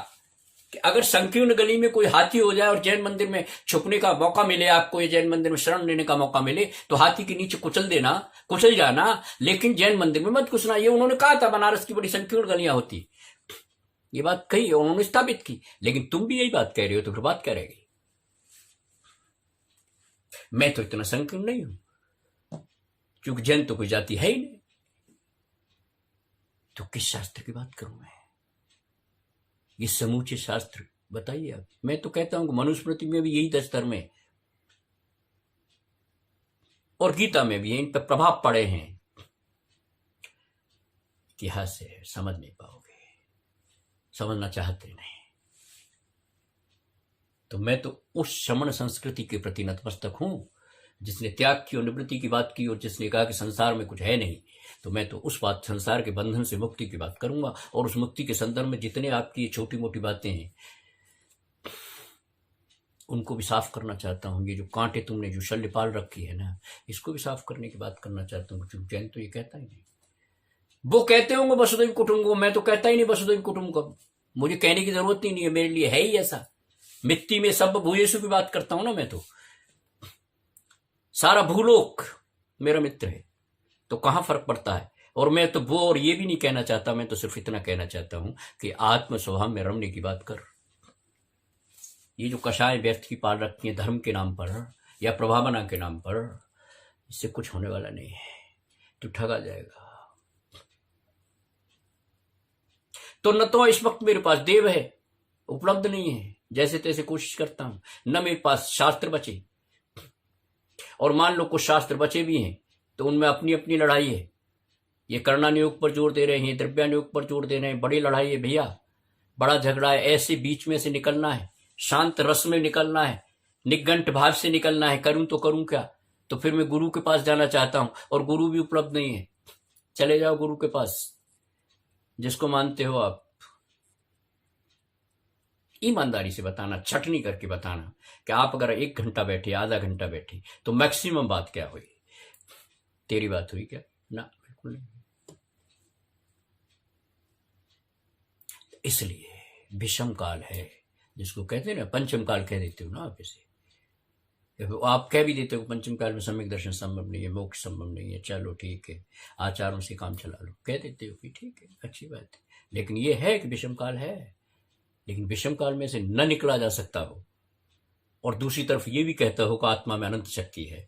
कि अगर संकीर्ण गली में कोई हाथी हो जाए और जैन मंदिर में छुपने का मौका मिले आपको, या जैन मंदिर में शरण लेने का मौका मिले, तो हाथी के नीचे कुचल जाना, लेकिन जैन मंदिर में मत घुसना। ये उन्होंने कहा था। बनारस की बड़ी संकीर्ण गलियां होती, ये बात कही, उन्होंने स्थापित की। लेकिन तुम भी यही बात कह रहे हो, तो फिर बात क्या रहेगी? मैं तो इतना संकीर्ण नहीं हूं, क्योंकि जैन तो कोई जाति है ही नहीं। तो किस शास्त्र की बात करूं मैं? ये समूचे शास्त्र बताइए आप। मैं तो कहता हूं कि मनुस्मृति में भी यही 10 धर्म है और गीता में भी इन पर प्रभाव पड़े हैं। इतिहास से समझ नहीं पाओगे, समझना चाहते नहीं तो मैं तो उस श्रमण संस्कृति के प्रति नतमस्तक हूं जिसने त्याग की और निवृत्ति की बात की और जिसने कहा कि संसार में कुछ है नहीं। तो मैं तो उस बात, संसार के बंधन से मुक्ति की बात करूंगा। और उस मुक्ति के संदर्भ में जितने आपकी छोटी मोटी बातें हैं उनको भी साफ करना चाहता हूँ। ये जो कांटे तुमने जो शल्य पाल रखी है ना, इसको भी साफ करने की बात करना चाहता हूँ। क्योंकि जैन तो ये कहता ही नहीं। वो कहते होंगे वसुधैव कुटुंबकम, मैं तो कहता ही नहीं वसुधैव कुटुंबकम। मुझे कहने की जरूरत ही नहीं है, मेरे लिए है ही ऐसा। मिट्टी में सब भूयेसु की बात करता हूं ना मैं तो। सारा भूलोक मेरा मित्र है, तो कहां फर्क पड़ता है। और मैं तो वो और ये भी नहीं कहना चाहता, मैं तो सिर्फ इतना कहना चाहता हूं कि आत्म स्वभाव में रमने की बात कर। ये जो कषाय व्यर्थ की पाल रखी है धर्म के नाम पर या प्रभावना के नाम पर, इससे कुछ होने वाला नहीं है, तो ठगा जाएगा। तो न तो इस वक्त मेरे पास देव है, उपलब्ध नहीं है, जैसे तैसे कोशिश करता हूं, न मेरे पास शास्त्र बचे। और मान लो कुछ शास्त्र बचे भी हैं तो उनमें अपनी अपनी लड़ाई है। ये कर्णानुयोग पर जोर दे रहे हैं, द्रव्यानुयोग पर जोर दे रहे हैं। बड़ी लड़ाई है भैया, बड़ा झगड़ा है। ऐसे बीच में से निकलना है, शांत रस में निकलना है, निगंठ भाव से निकलना है। करूं तो करूं क्या। तो फिर मैं गुरु के पास जाना चाहता हूं और गुरु भी उपलब्ध नहीं है। चले जाओ गुरु के पास, जिसको मानते हो आप। ईमानदारी से बताना, छटनी करके बताना कि आप अगर 1 घंटा बैठे, आधा घंटा बैठे, तो मैक्सिमम बात क्या हुई। तेरी बात हुई क्या? ना, बिल्कुल नहीं। इसलिए विषम काल है, जिसको कहते हैं ना पंचम काल कह देते हो ना आप इसे। आप कह भी देते हो पंचम काल में सम्यक दर्शन संभव नहीं है, मोक्ष संभव नहीं है। चलो ठीक है, आचारों से काम चला लो, कह देते हो कि ठीक है, अच्छी बात है। लेकिन ये है कि विषम काल है, लेकिन विषम काल में से न निकला जा सकता हो। और दूसरी तरफ ये भी कहता हो कि आत्मा में अनंत शक्ति है।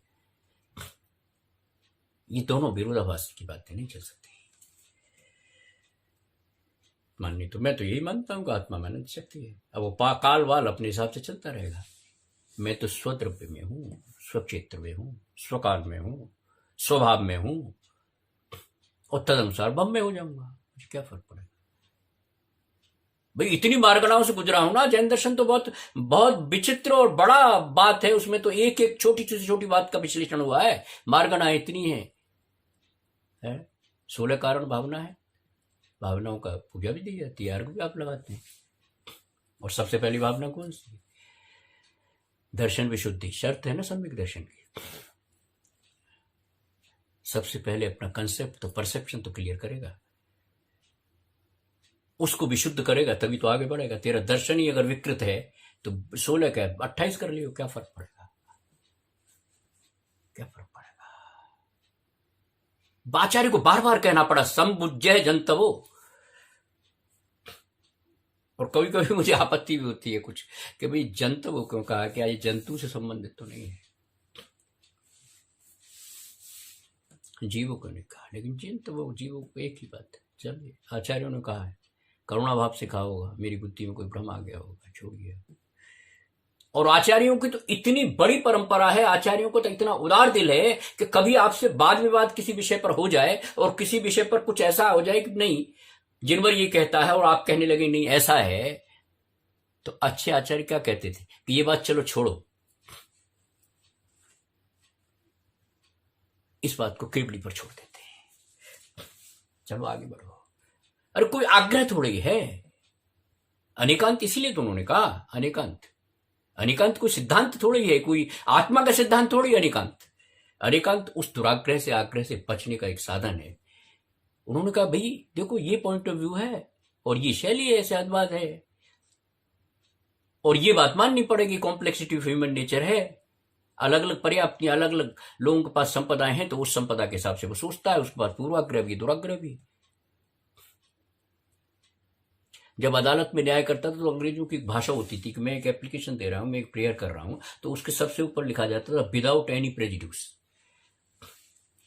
ये दोनों विरोधाभास की बातें नहीं चल सकती। माननी तो मैं तो यही मानता हूं कि आत्मा में अनंत शक्ति है। अब वो काल वाल अपने हिसाब से चलता रहेगा। मैं तो स्वद्रव्य में हूं, स्वक्षेत्र में हूं, स्वकाल में हूं, स्वभाव में हूं, और तदनुसार बम में हो जाऊंगा। मुझे क्या फर्क पड़ेगा भाई। इतनी मार्गणाओं से गुजरा हूं ना। जैन दर्शन तो बहुत बहुत विचित्र और बड़ा बात है। उसमें तो एक एक छोटी से छोटी बात का विश्लेषण हुआ है। मार्गणाएं इतनी है 16 कारण भावना है। भावनाओं का पूजा भी दी जाती है, अर्घ भी आप लगाते हैं। और सबसे पहली भावना कौन सी? दर्शन विशुद्धि शर्त है ना सम्यक दर्शन की। सबसे पहले अपना कंसेप्ट तो, परसेप्शन तो क्लियर करेगा, उसको विशुद्ध करेगा, तभी तो आगे बढ़ेगा। तेरा दर्शन ही अगर विकृत है तो 16 क्या 28 कर लियो, क्या फर्क पड़ेगा। क्या फर्क पड़ेगा। आचार्य को बार बार कहना पड़ा संबुज्जय जंतवो। और कभी कभी मुझे आपत्ति भी होती है कुछ कि भाई जंतवो क्यों कहा, क्या ये जंतु से संबंधित तो नहीं है। जीवों को नहीं कहा, लेकिन जंतवो जीवों को एक ही बात है। चलिए, आचार्यों ने कहा है, करुणा भाव से कहा होगा, मेरी बुद्धि में कोई भ्रम आ गया होगा, छोड़िए। और आचार्यों की तो इतनी बड़ी परंपरा है, आचार्यों को तो इतना उदार दिल है कि कभी आपसे वाद विवाद किसी विषय पर हो जाए और किसी विषय पर कुछ ऐसा हो जाए कि नहीं, जिनवर ये कहता है और आप कहने लगे नहीं ऐसा है, तो अच्छे आचार्य क्या कहते थे कि ये बात चलो छोड़ो, इस बात को केवली पर छोड़ देते हैं, चलो आगे बढ़ो। अरे कोई आग्रह थोड़ी है। अनेकांत इसलिए तो उन्होंने कहा अनेकांत। अनेकांत कोई सिद्धांत थोड़ी है, कोई आत्मा का सिद्धांत थोड़ी अनेकांत। अनेकांत उस दुराग्रह से, आग्रह से बचने का एक साधन है। उन्होंने कहा भाई देखो ये पॉइंट ऑफ व्यू है और ये शैली है, शायदवाद है, और ये बात माननी पड़ेगी, कॉम्प्लेक्सिटी ऑफ ह्यूमन नेचर है। अलग अलग पर्याप्त, अलग अलग लोगों के पास संपदाएं हैं तो उस संपदा के हिसाब से वो सोचता है। उसके पास पूर्वाग्रह भी, दुराग्रह भी। जब अदालत में न्याय करता था तो अंग्रेजों की एक भाषा होती थी कि मैं एक एप्लीकेशन दे रहा हूं, मैं एक प्रेयर कर रहा हूं, तो उसके सबसे ऊपर लिखा जाता था विदाउट एनी प्रेजुडिस,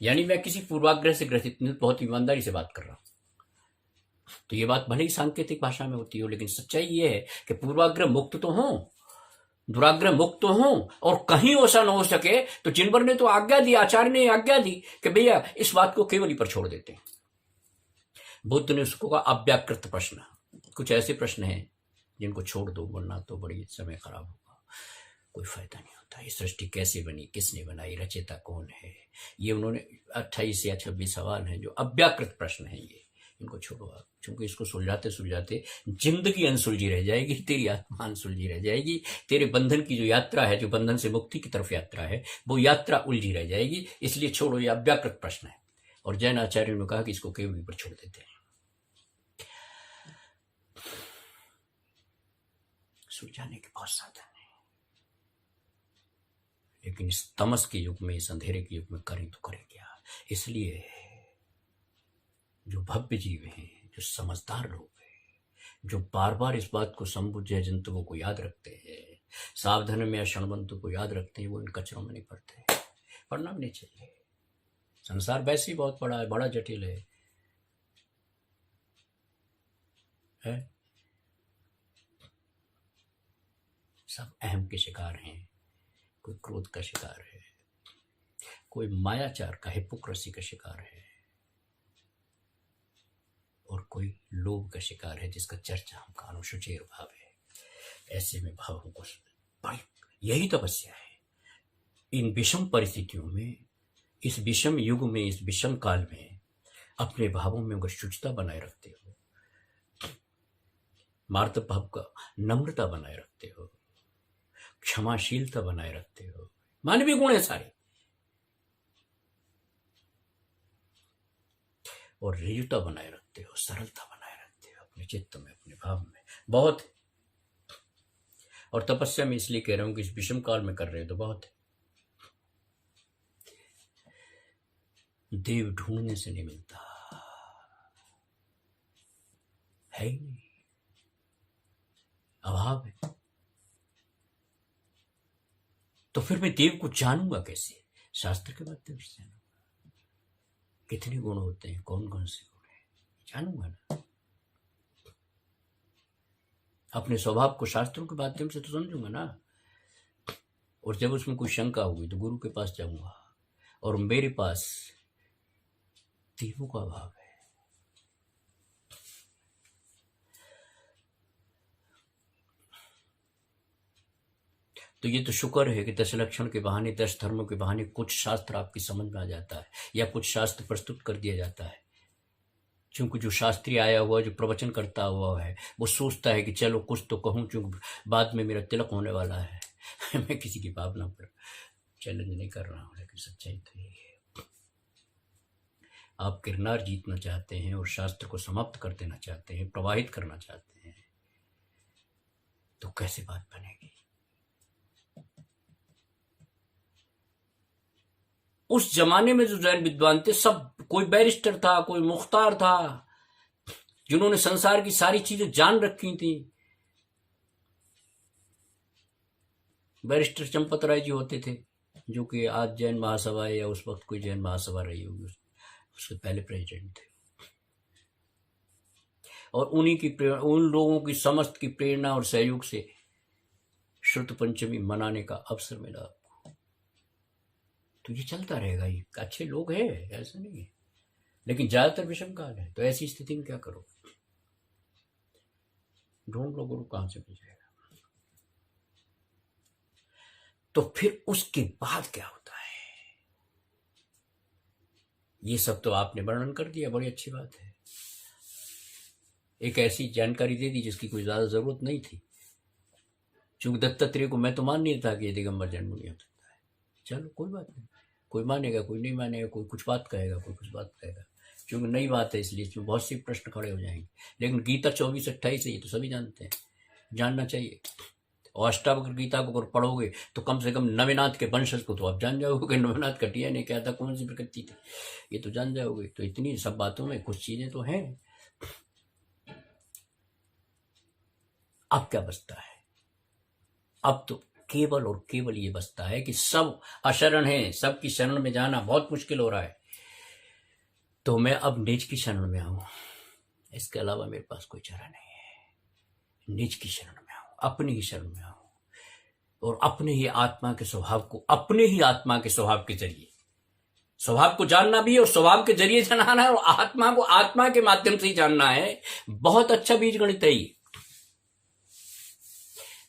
यानी मैं किसी पूर्वाग्रह से ग्रसित नहीं, बहुत ईमानदारी से बात कर रहा हूं। तो ये बात भले ही सांकेतिक भाषा में होती हो, लेकिन सच्चाई ये है कि पूर्वाग्रह मुक्त तो हो, दुराग्रह मुक्त तो हो, और कहीं ऐसा न हो सके तो जिनवर ने तो आज्ञा दी, आचार्य ने आज्ञा दी कि भैया इस बात को केवल ही पर छोड़ देते हैं। बुद्ध ने उसको कहा अव्याकृत प्रश्न। कुछ ऐसे प्रश्न हैं जिनको छोड़ दो, वरना तो बड़ी समय खराब होगा। कोई फायदा नहीं होता। ये सृष्टि कैसे बनी, किसने बनाई, रचयिता कौन है, ये उन्होंने 28 या 26 सवाल हैं जो अव्याकृत प्रश्न हैं, ये इनको छोड़ो आप, क्योंकि इसको सुलझाते सुलझाते जिंदगी अनसुलझी रह जाएगी, तेरी आत्मा अनसुलझी रह जाएगी, तेरे बंधन की जो यात्रा है, जो बंधन से मुक्ति की तरफ यात्रा है, वो यात्रा उलझी रह जाएगी। इसलिए छोड़ो, ये अव्याकृत प्रश्न है। और जैन आचार्यों ने कहा कि इसको केवल पर छोड़ देते हैं। सुलझाने के बहुत साधन है, लेकिन इस तमस के युग में, इस अंधेरे के युग में करें तो करें क्या। इसलिए जो भव्य जीव हैं, जो समझदार लोग हैं, जो बार बार इस बात को संबुझे जंतुओं को याद रखते हैं, सावधान में क्षणबंतु को याद रखते हैं, वो इन कचरों में नहीं पड़ते। पढ़ना भी नहीं चाहिए। संसार वैसे ही बहुत बड़ा है, बड़ा जटिल है? सब अहम के शिकार हैं। कोई क्रोध का शिकार है, कोई मायाचार का, हिपोक्रेसी का शिकार है, और कोई लोभ का शिकार है, जिसका चर्चा हम का अनुशुचेर भाव है। ऐसे में भावों को बड़ी, यही तपस्या है। इन विषम परिस्थितियों में, इस विषम युग में, इस विषम काल में अपने भावों में अगर शुचिता बनाए रखते हो, मार्तव भाव का नम्रता बनाए रखते हो, क्षमाशीलता बनाए रखते हो, मानवीय गुण है सारे, और ऋजुता बनाए रखते हो, सरलता बनाए रखते हो अपने चित्त में, अपने भाव में, बहुत है। और तपस्या में इसलिए कह रहा हूं कि इस विषम काल में कर रहे हो तो बहुत है। देव ढूंढने से नहीं मिलता है ही नहीं, अभाव है। तो फिर मैं देव को जानूंगा कैसे? शास्त्र के माध्यम से जानूंगा। कितने गुण होते हैं, कौन कौन से गुण हैं, जानूंगा ना। अपने स्वभाव को शास्त्रों के माध्यम से तो समझूंगा ना। और जब उसमें कोई शंका हुई तो गुरु के पास जाऊंगा, और मेरे पास देवों का अभाव है। तो ये तो शुक्र है कि 10 लक्षण के बहाने, 10 धर्मों के बहाने कुछ शास्त्र आपकी समझ में आ जाता है, या कुछ शास्त्र प्रस्तुत कर दिया जाता है। क्योंकि जो शास्त्री आया हुआ, जो प्रवचन करता हुआ है, वो सोचता है कि चलो कुछ तो कहूँ, क्योंकि बाद में मेरा तिलक होने वाला है। मैं किसी की भावना पर चैलेंज नहीं कर रहा हूँ, लेकिन सच्चाई तो यही है। आप किरनार जीतना चाहते हैं और शास्त्र को समाप्त कर देना चाहते हैं, प्रवाहित करना चाहते हैं, तो कैसे बात बनेगी? उस जमाने में जो जैन विद्वान थे, सब, कोई बैरिस्टर था, कोई मुख्तार था, जिन्होंने संसार की सारी चीजें जान रखी थी। बैरिस्टर चंपत राय जी होते थे, जो कि आज जैन महासभा है, या उस वक्त कोई जैन महासभा रही होगी, उसके पहले प्रेसिडेंट थे। और उन लोगों की समस्त की प्रेरणा और सहयोग से श्रुत पंचमी मनाने का अवसर मिला। तो ये चलता रहेगा। ये अच्छे लोग हैं, ऐसा नहीं है, लेकिन ज्यादातर विषम काल है। तो ऐसी स्थिति में क्या करो? ढूंढ लो गुरु, कहां से मिल जाएगा। तो फिर उसके बाद क्या होता है? ये सब तो आपने वर्णन कर दिया, बड़ी अच्छी बात है। एक ऐसी जानकारी दे दी जिसकी कोई ज्यादा जरूरत नहीं थी, क्योंकि दत्तात्रेय को मैं तो मान नहीं था कि ये दिगंबर जन्म नहीं हो सकता है। चलो कोई बात नहीं, कोई मानेगा, कोई नहीं मानेगा, कोई कुछ बात कहेगा, कोई कुछ बात कहेगा, क्योंकि नई बात है, इसलिए इसमें बहुत सी प्रश्न खड़े हो जाएंगे। लेकिन गीता 24-28 है, ये तो सभी जानते हैं, जानना चाहिए। और अष्टावक्र गीता को अगर पढ़ोगे तो कम से कम नवेनाथ के वंशज को तो आप जान जाओगे, नवेनाथ कटिया ने क्या था, कौन सी प्रकृति थी, ये तो जान जाओगे। तो इतनी सब बातों में कुछ चीजें तो हैं। अब क्या बचता है? अब तो केवल और केवल ये बचता है कि सब अशरण हैं, सबकी शरण में जाना बहुत मुश्किल हो रहा है। तो मैं अब निज की शरण में आऊं, इसके अलावा मेरे पास कोई चारा नहीं है। निज की शरण में आऊं, अपनी ही शरण में आऊं, और अपने ही आत्मा के स्वभाव को, अपने ही आत्मा के स्वभाव के जरिए, स्वभाव को जानना भी है और स्वभाव के जरिए जानना है, और आत्मा को आत्मा के माध्यम से ही जानना है। बहुत अच्छा बीज गणित है ये।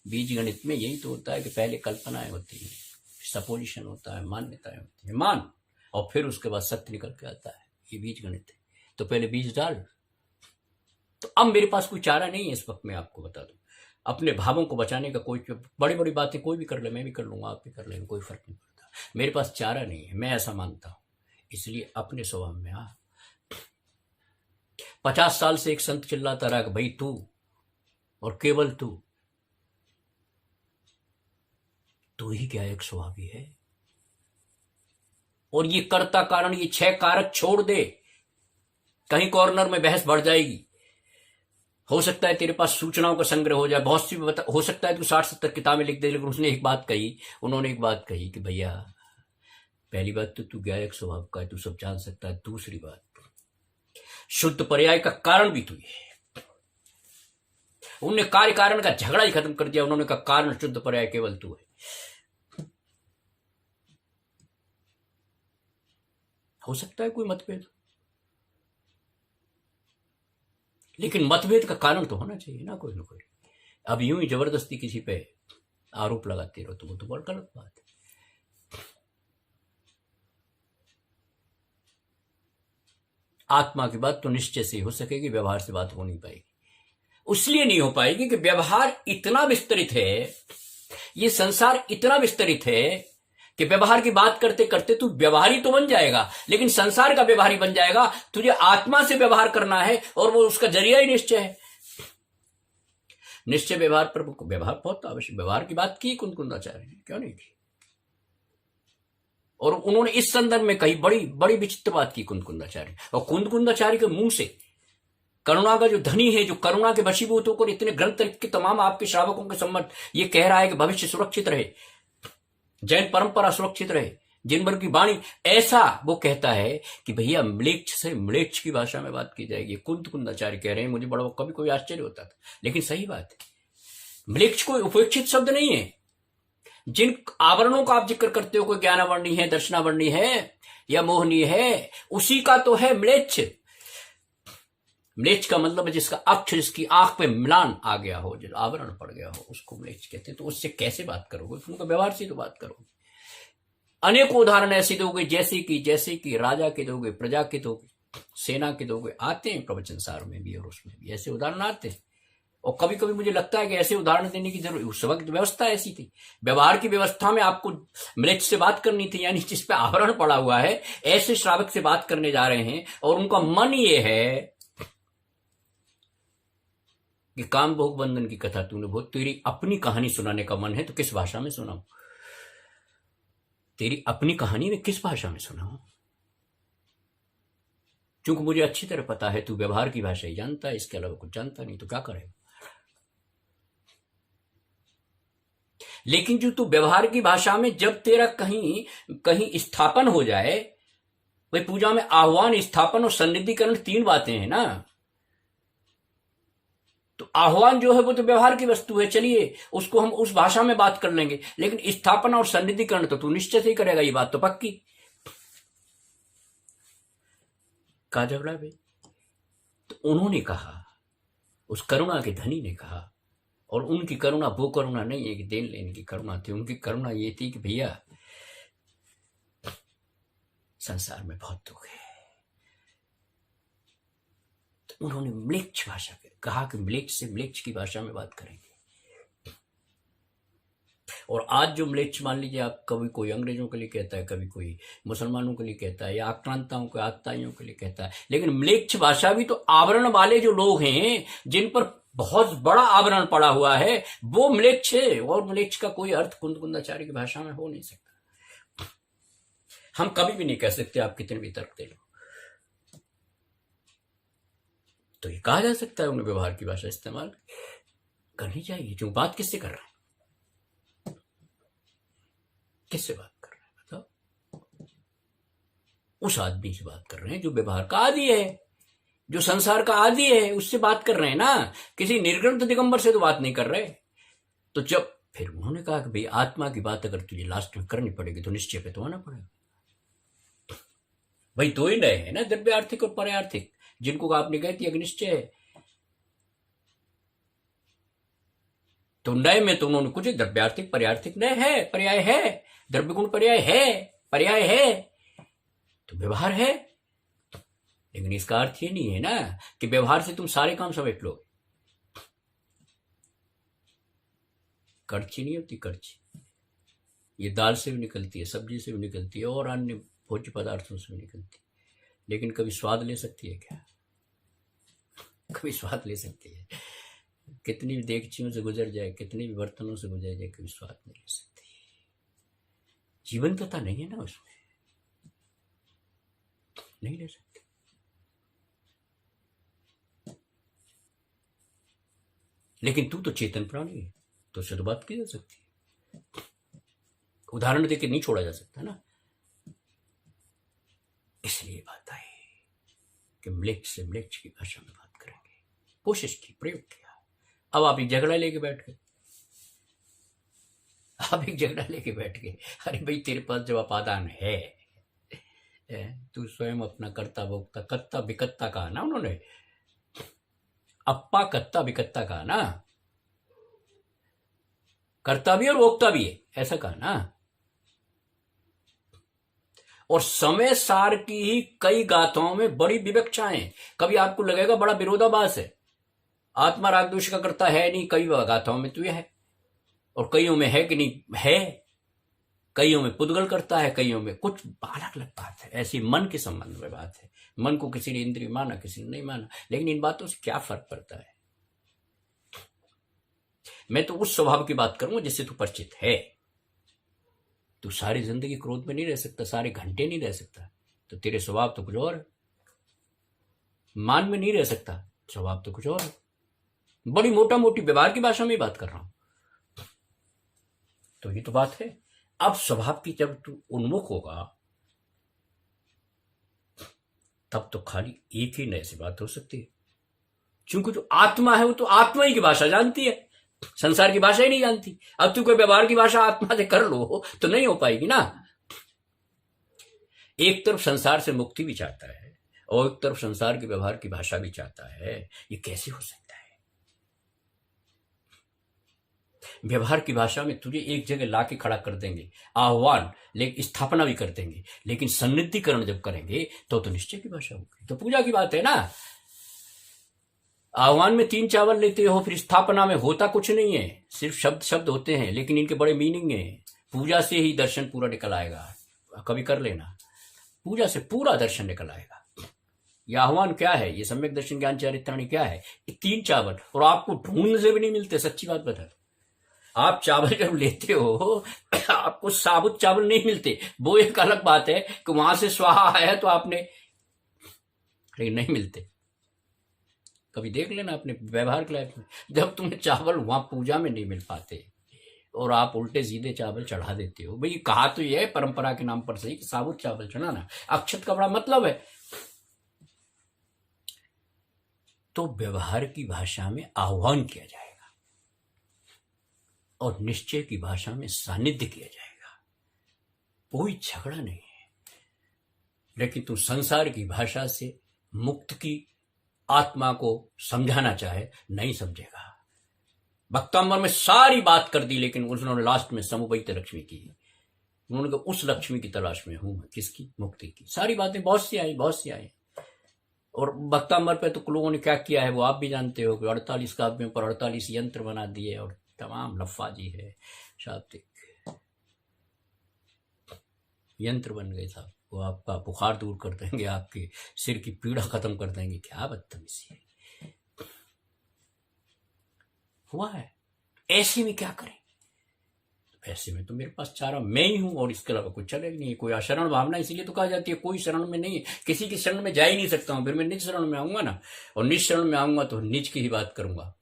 बीज गणित में यही तो होता है कि पहले कल्पनाएं होती हैं, सपोजिशन होता है, मान्यताएं होती है, मान, और फिर उसके बाद सत्य निकल के आता है। ये बीज गणित है। तो पहले बीज डाल। तो अब मेरे पास कोई चारा नहीं है इस वक्त, मैं आपको बता दूं। अपने भावों को बचाने का कोई, बड़ी बड़ी बातें कोई भी कर ले, मैं भी कर लूंगा, आप भी कर लेंगे, कोई फर्क नहीं पड़ता। मेरे पास चारा नहीं है, मैं ऐसा मानता हूं। इसलिए अपने स्वभाव में 50 साल से एक संत चिल्लाता रहा कि भाई तू और केवल तू ही क्या एक स्वभावी है। और ये कर्ता कारण, ये 6 कारक छोड़ दे, कहीं कॉर्नर में बहस बढ़ जाएगी। हो सकता है तेरे पास सूचनाओं का संग्रह हो जाए, बहुत सी हो सकता है तू 60-70 किताबें लिख दे, लेकिन उसने एक बात कही, उन्होंने एक बात कही कि भैया पहली बात तो तू गायक स्वभाव का है, तू सब जान सकता है। दूसरी बात, शुद्ध पर्याय का कारण भी तू है। उनने कार्य कारण का झगड़ा ही खत्म कर दिया। उन्होंने कहा कारण शुद्ध पर्याय केवल तू है। हो सकता है कोई मतभेद, लेकिन मतभेद का कारण तो होना चाहिए ना कोई। अब यूं ही जबरदस्ती किसी पे आरोप लगाते रहो तो वो तो बहुत गलत बात है। आत्मा की बात तो निश्चय से हो सकेगी, व्यवहार से बात हो नहीं पाएगी। इसलिए नहीं हो पाएगी कि व्यवहार इतना विस्तरित है, ये संसार इतना विस्तरित है कि व्यवहार की बात करते करते तू व्यवहारी तो बन जाएगा, लेकिन संसार का व्यवहारी बन जाएगा। तुझे आत्मा से व्यवहार करना है और वो उसका जरिया ही निश्चय है। निश्चय व्यवहार पर व्यवहार बहुत आवश्यक। व्यवहार की बात की कुंदकुंदाचार्य ने, क्यों नहीं की? और उन्होंने इस संदर्भ में कही बड़ी बड़ी विचित्र बात की कुंदकुंदाचार्य। और कुंदकुंदाचार्य के मुंह से करुणा का जो धनी है, जो करुणा के वशीभूत होकर इतने ग्रंथ लिख के तमाम आपके श्रावकों के सम्मत ये कह रहा है कि भविष्य सुरक्षित रहे, जैन परंपरा सुरक्षित रहे, जिनवर की वाणी, ऐसा वो कहता है कि भैया म्लेच्छ से म्लेच्छ की भाषा में बात की जाएगी। कुंदकुंदाचार्य कह रहे हैं। मुझे बड़ा कभी कोई आश्चर्य होता था, लेकिन सही बात है। म्लेच्छ कोई उपेक्षित शब्द नहीं है। जिन आवरणों का आप जिक्र करते हो, कोई ज्ञानावर्णी है, दर्शनावर्णी है या मोहनीय है, उसी का तो है म्लेच्छ। म्लेच्छ का मतलब है जिसका अक्ष, जिसकी आंख पे मिलान आ गया हो, जो आवरण पड़ गया हो, उसको म्लेच्छ कहते हैं। तो उससे कैसे बात करोगे? उनका व्यवहार से तो बात करोगे। अनेक उदाहरण ऐसे दोगे जैसे कि राजा के दोगे, प्रजा के दोगे, सेना के दोगे। आते हैं प्रवचन सार में भी और उसमें भी ऐसे उदाहरण आते हैं। और कभी कभी मुझे लगता है कि ऐसे उदाहरण देने की जरूरत, उस वक्त व्यवस्था ऐसी थी, व्यवहार की व्यवस्था में आपको म्लेच्छ से बात करनी थी, यानी जिस पे आवरण पड़ा हुआ है, ऐसे श्रावक से बात करने जा रहे हैं और उनका मन ये है कि काम भोग बंधन की कथा तूने बहुत, तेरी अपनी कहानी सुनाने का मन है तो किस भाषा में सुनाऊं? तेरी अपनी कहानी में किस भाषा में सुनाऊं? क्योंकि मुझे अच्छी तरह पता है तू व्यवहार की भाषा ही जानता है, इसके अलावा कुछ जानता नहीं, तो क्या करेगा? लेकिन जो तू व्यवहार की भाषा में, जब तेरा कहीं कहीं स्थापन हो जाए, भाई पूजा में आह्वान, स्थापन और सन्निधिकरण 3 बातें हैं ना। तो आह्वान जो है वो तो व्यवहार की वस्तु है, चलिए उसको हम उस भाषा में बात कर लेंगे, लेकिन स्थापना और सन्निधिकरण तो तू निश्चित ही करेगा, ये बात तो पक्की। का झगड़ा भाई? तो उन्होंने कहा, उस करुणा के धनी ने कहा, और उनकी करुणा वो करुणा नहीं है कि देन लेने की करुणा थी। उनकी करुणा ये थी कि भैया संसार में बहुत दुख है। तो उन्होंने म्लेच्छ भाषा में कहा कि म्लेच्छ से म्लेच्छ की भाषा में बात करेंगे। और आज जो म्लेच्छ, मान लीजिए आप, कभी कोई अंग्रेजों के लिए कहता है, कभी कोई मुसलमानों के लिए कहता है, या आक्रांताओं के आत्ताइयों के लिए कहता है, लेकिन म्लेच्छ भाषा भी तो आवरण वाले जो लोग हैं, जिन पर बहुत बड़ा आवरण पड़ा हुआ है, वो म्लेच्छ है। और म्लेच्छ का कोई अर्थ कुंदकुंदाचार्य की भाषा में हो नहीं सकता। हम कभी भी नहीं कह सकते, आप कितने भी तर्क दे लो। तो ये कहा जा सकता है उन्हें व्यवहार की भाषा इस्तेमाल करनी चाहिए। जो बात किससे कर रहा है? किससे बात कर रहे हैं बताओ? उस आदमी से बात कर रहे हैं जो व्यवहार का आदि है, जो संसार का आदि है, उससे बात कर रहे हैं ना। किसी निर्ग्रंथ दिगंबर से तो बात नहीं कर रहे। तो जब फिर उन्होंने कहा कि भाई आत्मा की बात अगर तुझे लास्ट में करनी पड़ेगी तो निश्चय पे तो आना पड़ेगा। भाई 2 ही नए हैं ना, द्रव्य आर्थिक और पर्याय आर्थिक, जिनको आपने कहती है निश्चय है। तो नए में तो उन्होंने कुछ द्रव्यार्थिक पर्यार्थिक नए है, पर्याय है, द्रव्य गुण पर्याय है, पर्याय है, तो व्यवहार है। लेकिन इसका अर्थ ये नहीं है ना कि व्यवहार से तुम सारे काम समेट लोगे। करछी नहीं होती, करछी ये दाल से भी निकलती है, सब्जी से भी निकलती है और अन्य भोज्य पदार्थों से भी निकलती है, लेकिन कभी स्वाद ले सकती है क्या? कभी स्वाद ले सकती है? कितनी भी देगचियों से गुजर जाए, कितने भी बर्तनों से गुजर जाए, कभी स्वाद नहीं ले सकती। जीवंतता नहीं है ना उसमें, नहीं ले सकती। लेकिन तू तो चेतन प्राणी है, तो शुद्ध बात की जा सकती है, उदाहरण देके नहीं छोड़ा जा सकता ना। इसलिए बात आई कि म्लेच्छ से म्लेच्छ की भाषा में बात करेंगे। कोशिश की, प्रयोग किया। अब आप एक झगड़ा लेके बैठ गए, अरे भाई तेरे पास जब अपादान है, तू स्वयं अपना कर्ता भोक्ता कत्ता विकत्ता कहा ना उन्होंने, अप्पा कत्ता विकत्ता कहा ना, कर्ता भी और भोक्ता भी है, ऐसा कहा ना। और समय सार की ही कई गाथाओं में बड़ी विवक्षाएं, कभी आपको लगेगा बड़ा विरोधाभास है, आत्मा राग द्वेष का करता है नहीं, कई गाथाओं में तो यह है, और कईयों में है कि नहीं है, कईयों में पुद्गल करता है, कईयों में कुछ अलग अलग बात है। ऐसी मन के संबंध में बात है, मन को किसी ने इंद्रिय माना, किसी ने नहीं माना, लेकिन इन बातों से क्या फर्क पड़ता है? मैं तो उस स्वभाव की बात करूंगा जिससे तू परिचित है। तू सारी जिंदगी क्रोध में नहीं रह सकता, सारे घंटे नहीं रह सकता, तो तेरे स्वभाव तो कुछ और है। मान में नहीं रह सकता, स्वभाव तो कुछ और है। बड़ी मोटा मोटी व्यवहार की भाषा में बात कर रहा हूं, तो ये तो बात है। अब स्वभाव की जब तू उन्मुख होगा, तब तो खाली एक ही नए से बात हो सकती है, क्योंकि जो आत्मा है वो तो आत्मा ही की भाषा जानती है, संसार की भाषा ही नहीं जानती। अब तू कोई व्यवहार की भाषा आत्मा से कर लो तो नहीं हो पाएगी ना। एक तरफ संसार से मुक्ति भी चाहता है और एक तरफ संसार के व्यवहार की भाषा भी चाहता है, ये कैसे हो सकता है? व्यवहार की भाषा में तुझे एक जगह लाके खड़ा कर देंगे, आह्वान लेकिन स्थापना भी कर देंगे, लेकिन सन्निधिकरण जब करेंगे तो निश्चय की भाषा होगी। तो पूजा की बात है ना, आह्वान में 3 चावल लेते हो, फिर स्थापना में होता कुछ नहीं है, सिर्फ शब्द शब्द होते हैं, लेकिन इनके बड़े मीनिंग है। पूजा से ही दर्शन पूरा निकल आएगा, कभी कर लेना, पूजा से पूरा दर्शन निकल आएगा। ये आह्वान क्या है, ये सम्यक दर्शन ज्ञान चारित्राणी क्या है? 3 चावल, और आपको ढूंढने से भी नहीं मिलते, सच्ची बात बता। आप चावल जब लेते हो आपको साबुत चावल नहीं मिलते, वो एक अलग बात है कि वहां से स्वाहा आया तो आपने, लेकिन नहीं मिलते। कभी देख लेना अपने व्यवहार की लाइफ में, जब तुम्हें चावल वहां पूजा में नहीं मिल पाते और आप उल्टे सीधे चावल चढ़ा देते हो। भाई कहा तो ये है परंपरा के नाम पर सही कि साबुत चावल चढ़ाना, अक्षत का बड़ा मतलब है। तो व्यवहार की भाषा में आह्वान किया जाएगा और निश्चय की भाषा में सानिध्य किया जाएगा, कोई झगड़ा नहीं है। लेकिन तू संसार की भाषा से मुक्त की आत्मा को समझाना चाहे, नहीं समझेगा। भक्तांबर में सारी बात कर दी, लेकिन उन्होंने लास्ट में समुपैत लक्ष्मी की, उन्होंने कहा उस लक्ष्मी की तलाश में हूं मैं, किसकी? मुक्ति की। सारी बातें बहुत सी आई। और भक्तांबर पे तो लोगों ने क्या किया है वो आप भी जानते हो कि 48 काव्यों पर 48 यंत्र बना दिए और तमाम लफ्फाजी है, शाब्दिक यंत्र बन गए साहब। वो आपका बुखार दूर कर देंगे, आपके सिर की पीड़ा खत्म कर देंगे। क्या बदतमीजी है, हुआ है। ऐसे में क्या करें? ऐसे में तो मेरे पास चारा मैं ही हूं और इसके अलावा कुछ चलेगा नहीं। कोई अशरण भावना इसलिए तो कहा जाती है, कोई शरण में नहीं है, किसी की शरण में जा ही नहीं सकता हूं। फिर मैं निज शरण में आऊंगा ना, और निज शरण में आऊंगा तो निज की ही बात करूंगा,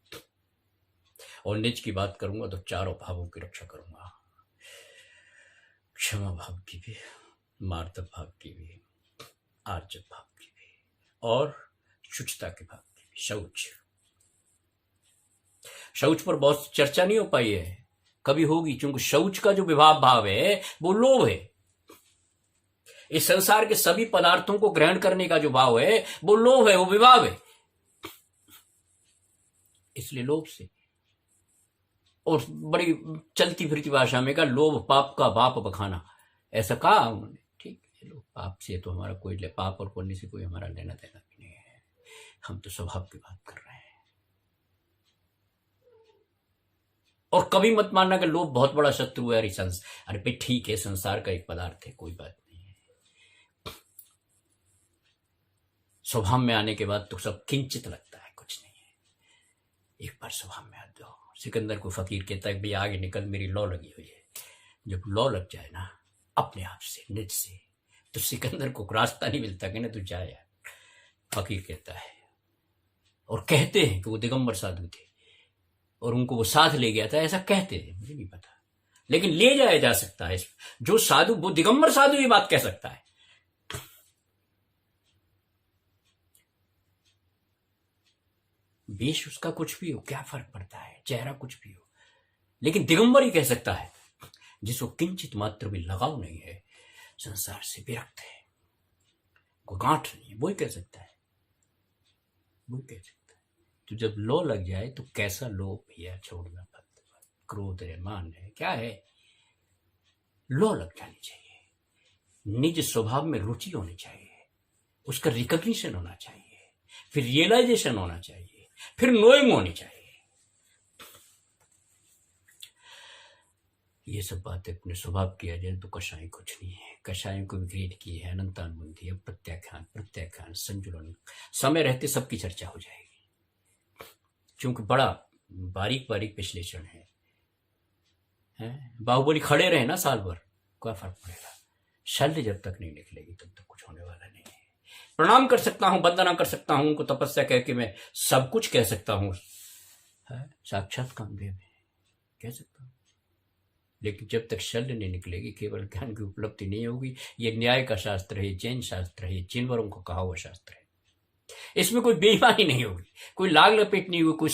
और निज की बात करूंगा तो चारों भावों की रक्षा करूंगा, क्षमा भाव की भी, मार्दव भाव की भी, आर्जव भाव की भी, और शुचिता के भाव की भी। शौच पर बहुत चर्चा नहीं हो पाई है, कभी होगी, क्योंकि शौच का जो विभाव भाव है वो लोभ है। इस संसार के सभी पदार्थों को ग्रहण करने का जो भाव है वो लोभ है, वो विभाव है, इसलिए लोभ से। और बड़ी चलती फिरती भाषा में कहा लोभ पाप का बाप बखाना, ऐसा कहा उन्होंने। ठीक है, लोग पाप से तो हमारा कोई पाप और पुण्य से कोई हमारा लेना देना भी नहीं है, हम तो स्वभाव की बात कर रहे हैं। और कभी मत मानना कि लोभ बहुत बड़ा शत्रु है। अरे भाई ठीक है, संसार का एक पदार्थ है, कोई बात नहीं है। स्वभाव में आने के बाद तो सब किंचित लगता है, कुछ नहीं है। एक बार स्वभाव में आ जाओ। सिकंदर को फकीर कहता है भाई आगे निकल, मेरी लौ लगी हुई है। जब लौ लग जाए ना अपने आप से, निज से, तो सिकंदर को रास्ता नहीं मिलता कि ना तू जा यार। फकीर कहता है, और कहते हैं कि वो दिगंबर साधु थे और उनको वो साथ ले गया था, ऐसा कहते हैं, मुझे नहीं पता, लेकिन ले जाया जा सकता है। जो साधु, वो दिगंबर साधु ये बात कह सकता है। वेश उसका कुछ भी हो, क्या फर्क पड़ता है, चेहरा कुछ भी हो, लेकिन दिगंबर ही कह सकता है जिसको किंचित मात्र भी लगाव नहीं है, संसार से विरक्त है, कोई गांठ नहीं है, वही कह सकता है, वही कह सकता है। तो जब लो लग जाए तो कैसा लो भैया, छोड़ना मत, क्रोध है, मान है, क्या है, लो लग जानी चाहिए। निज स्वभाव में रुचि होनी चाहिए, उसका रिकॉग्निशन होना चाहिए, फिर रियलाइजेशन होना चाहिए, फिर नोइंग होनी चाहिए। ये सब बातें अपने स्वभाव किया जाए तो कषाय कुछ नहीं है। कषायों को भी क्रिएट की है अनंतानुबंधी, प्रत्याख्यान, प्रत्याख्यान, संजुलन, समय रहते सबकी चर्चा हो जाएगी, क्योंकि बड़ा बारीक बारीक विश्लेषण है। बाहुबली खड़े रहे ना साल भर, क्या फर्क पड़ेगा, शल्य जब तक नहीं निकलेगी तब तक कुछ होने वाला नहीं है। प्रणाम कर सकता हूं, वंदना कर सकता हूं, उनको तपस्या कह के मैं सब कुछ कह सकता हूं, साक्षात कामदेव में कह सकता हूं, लेकिन जब तक शल्य नहीं निकलेगी, केवल ज्ञान की उपलब्धि नहीं होगी। ये न्याय का शास्त्र है, जैन शास्त्र है, जिनवरों को कहा हुआ शास्त्र है। इसमें कोई बेईमानी नहीं होगी, कोई लाग लपेट नहीं होगी, कोई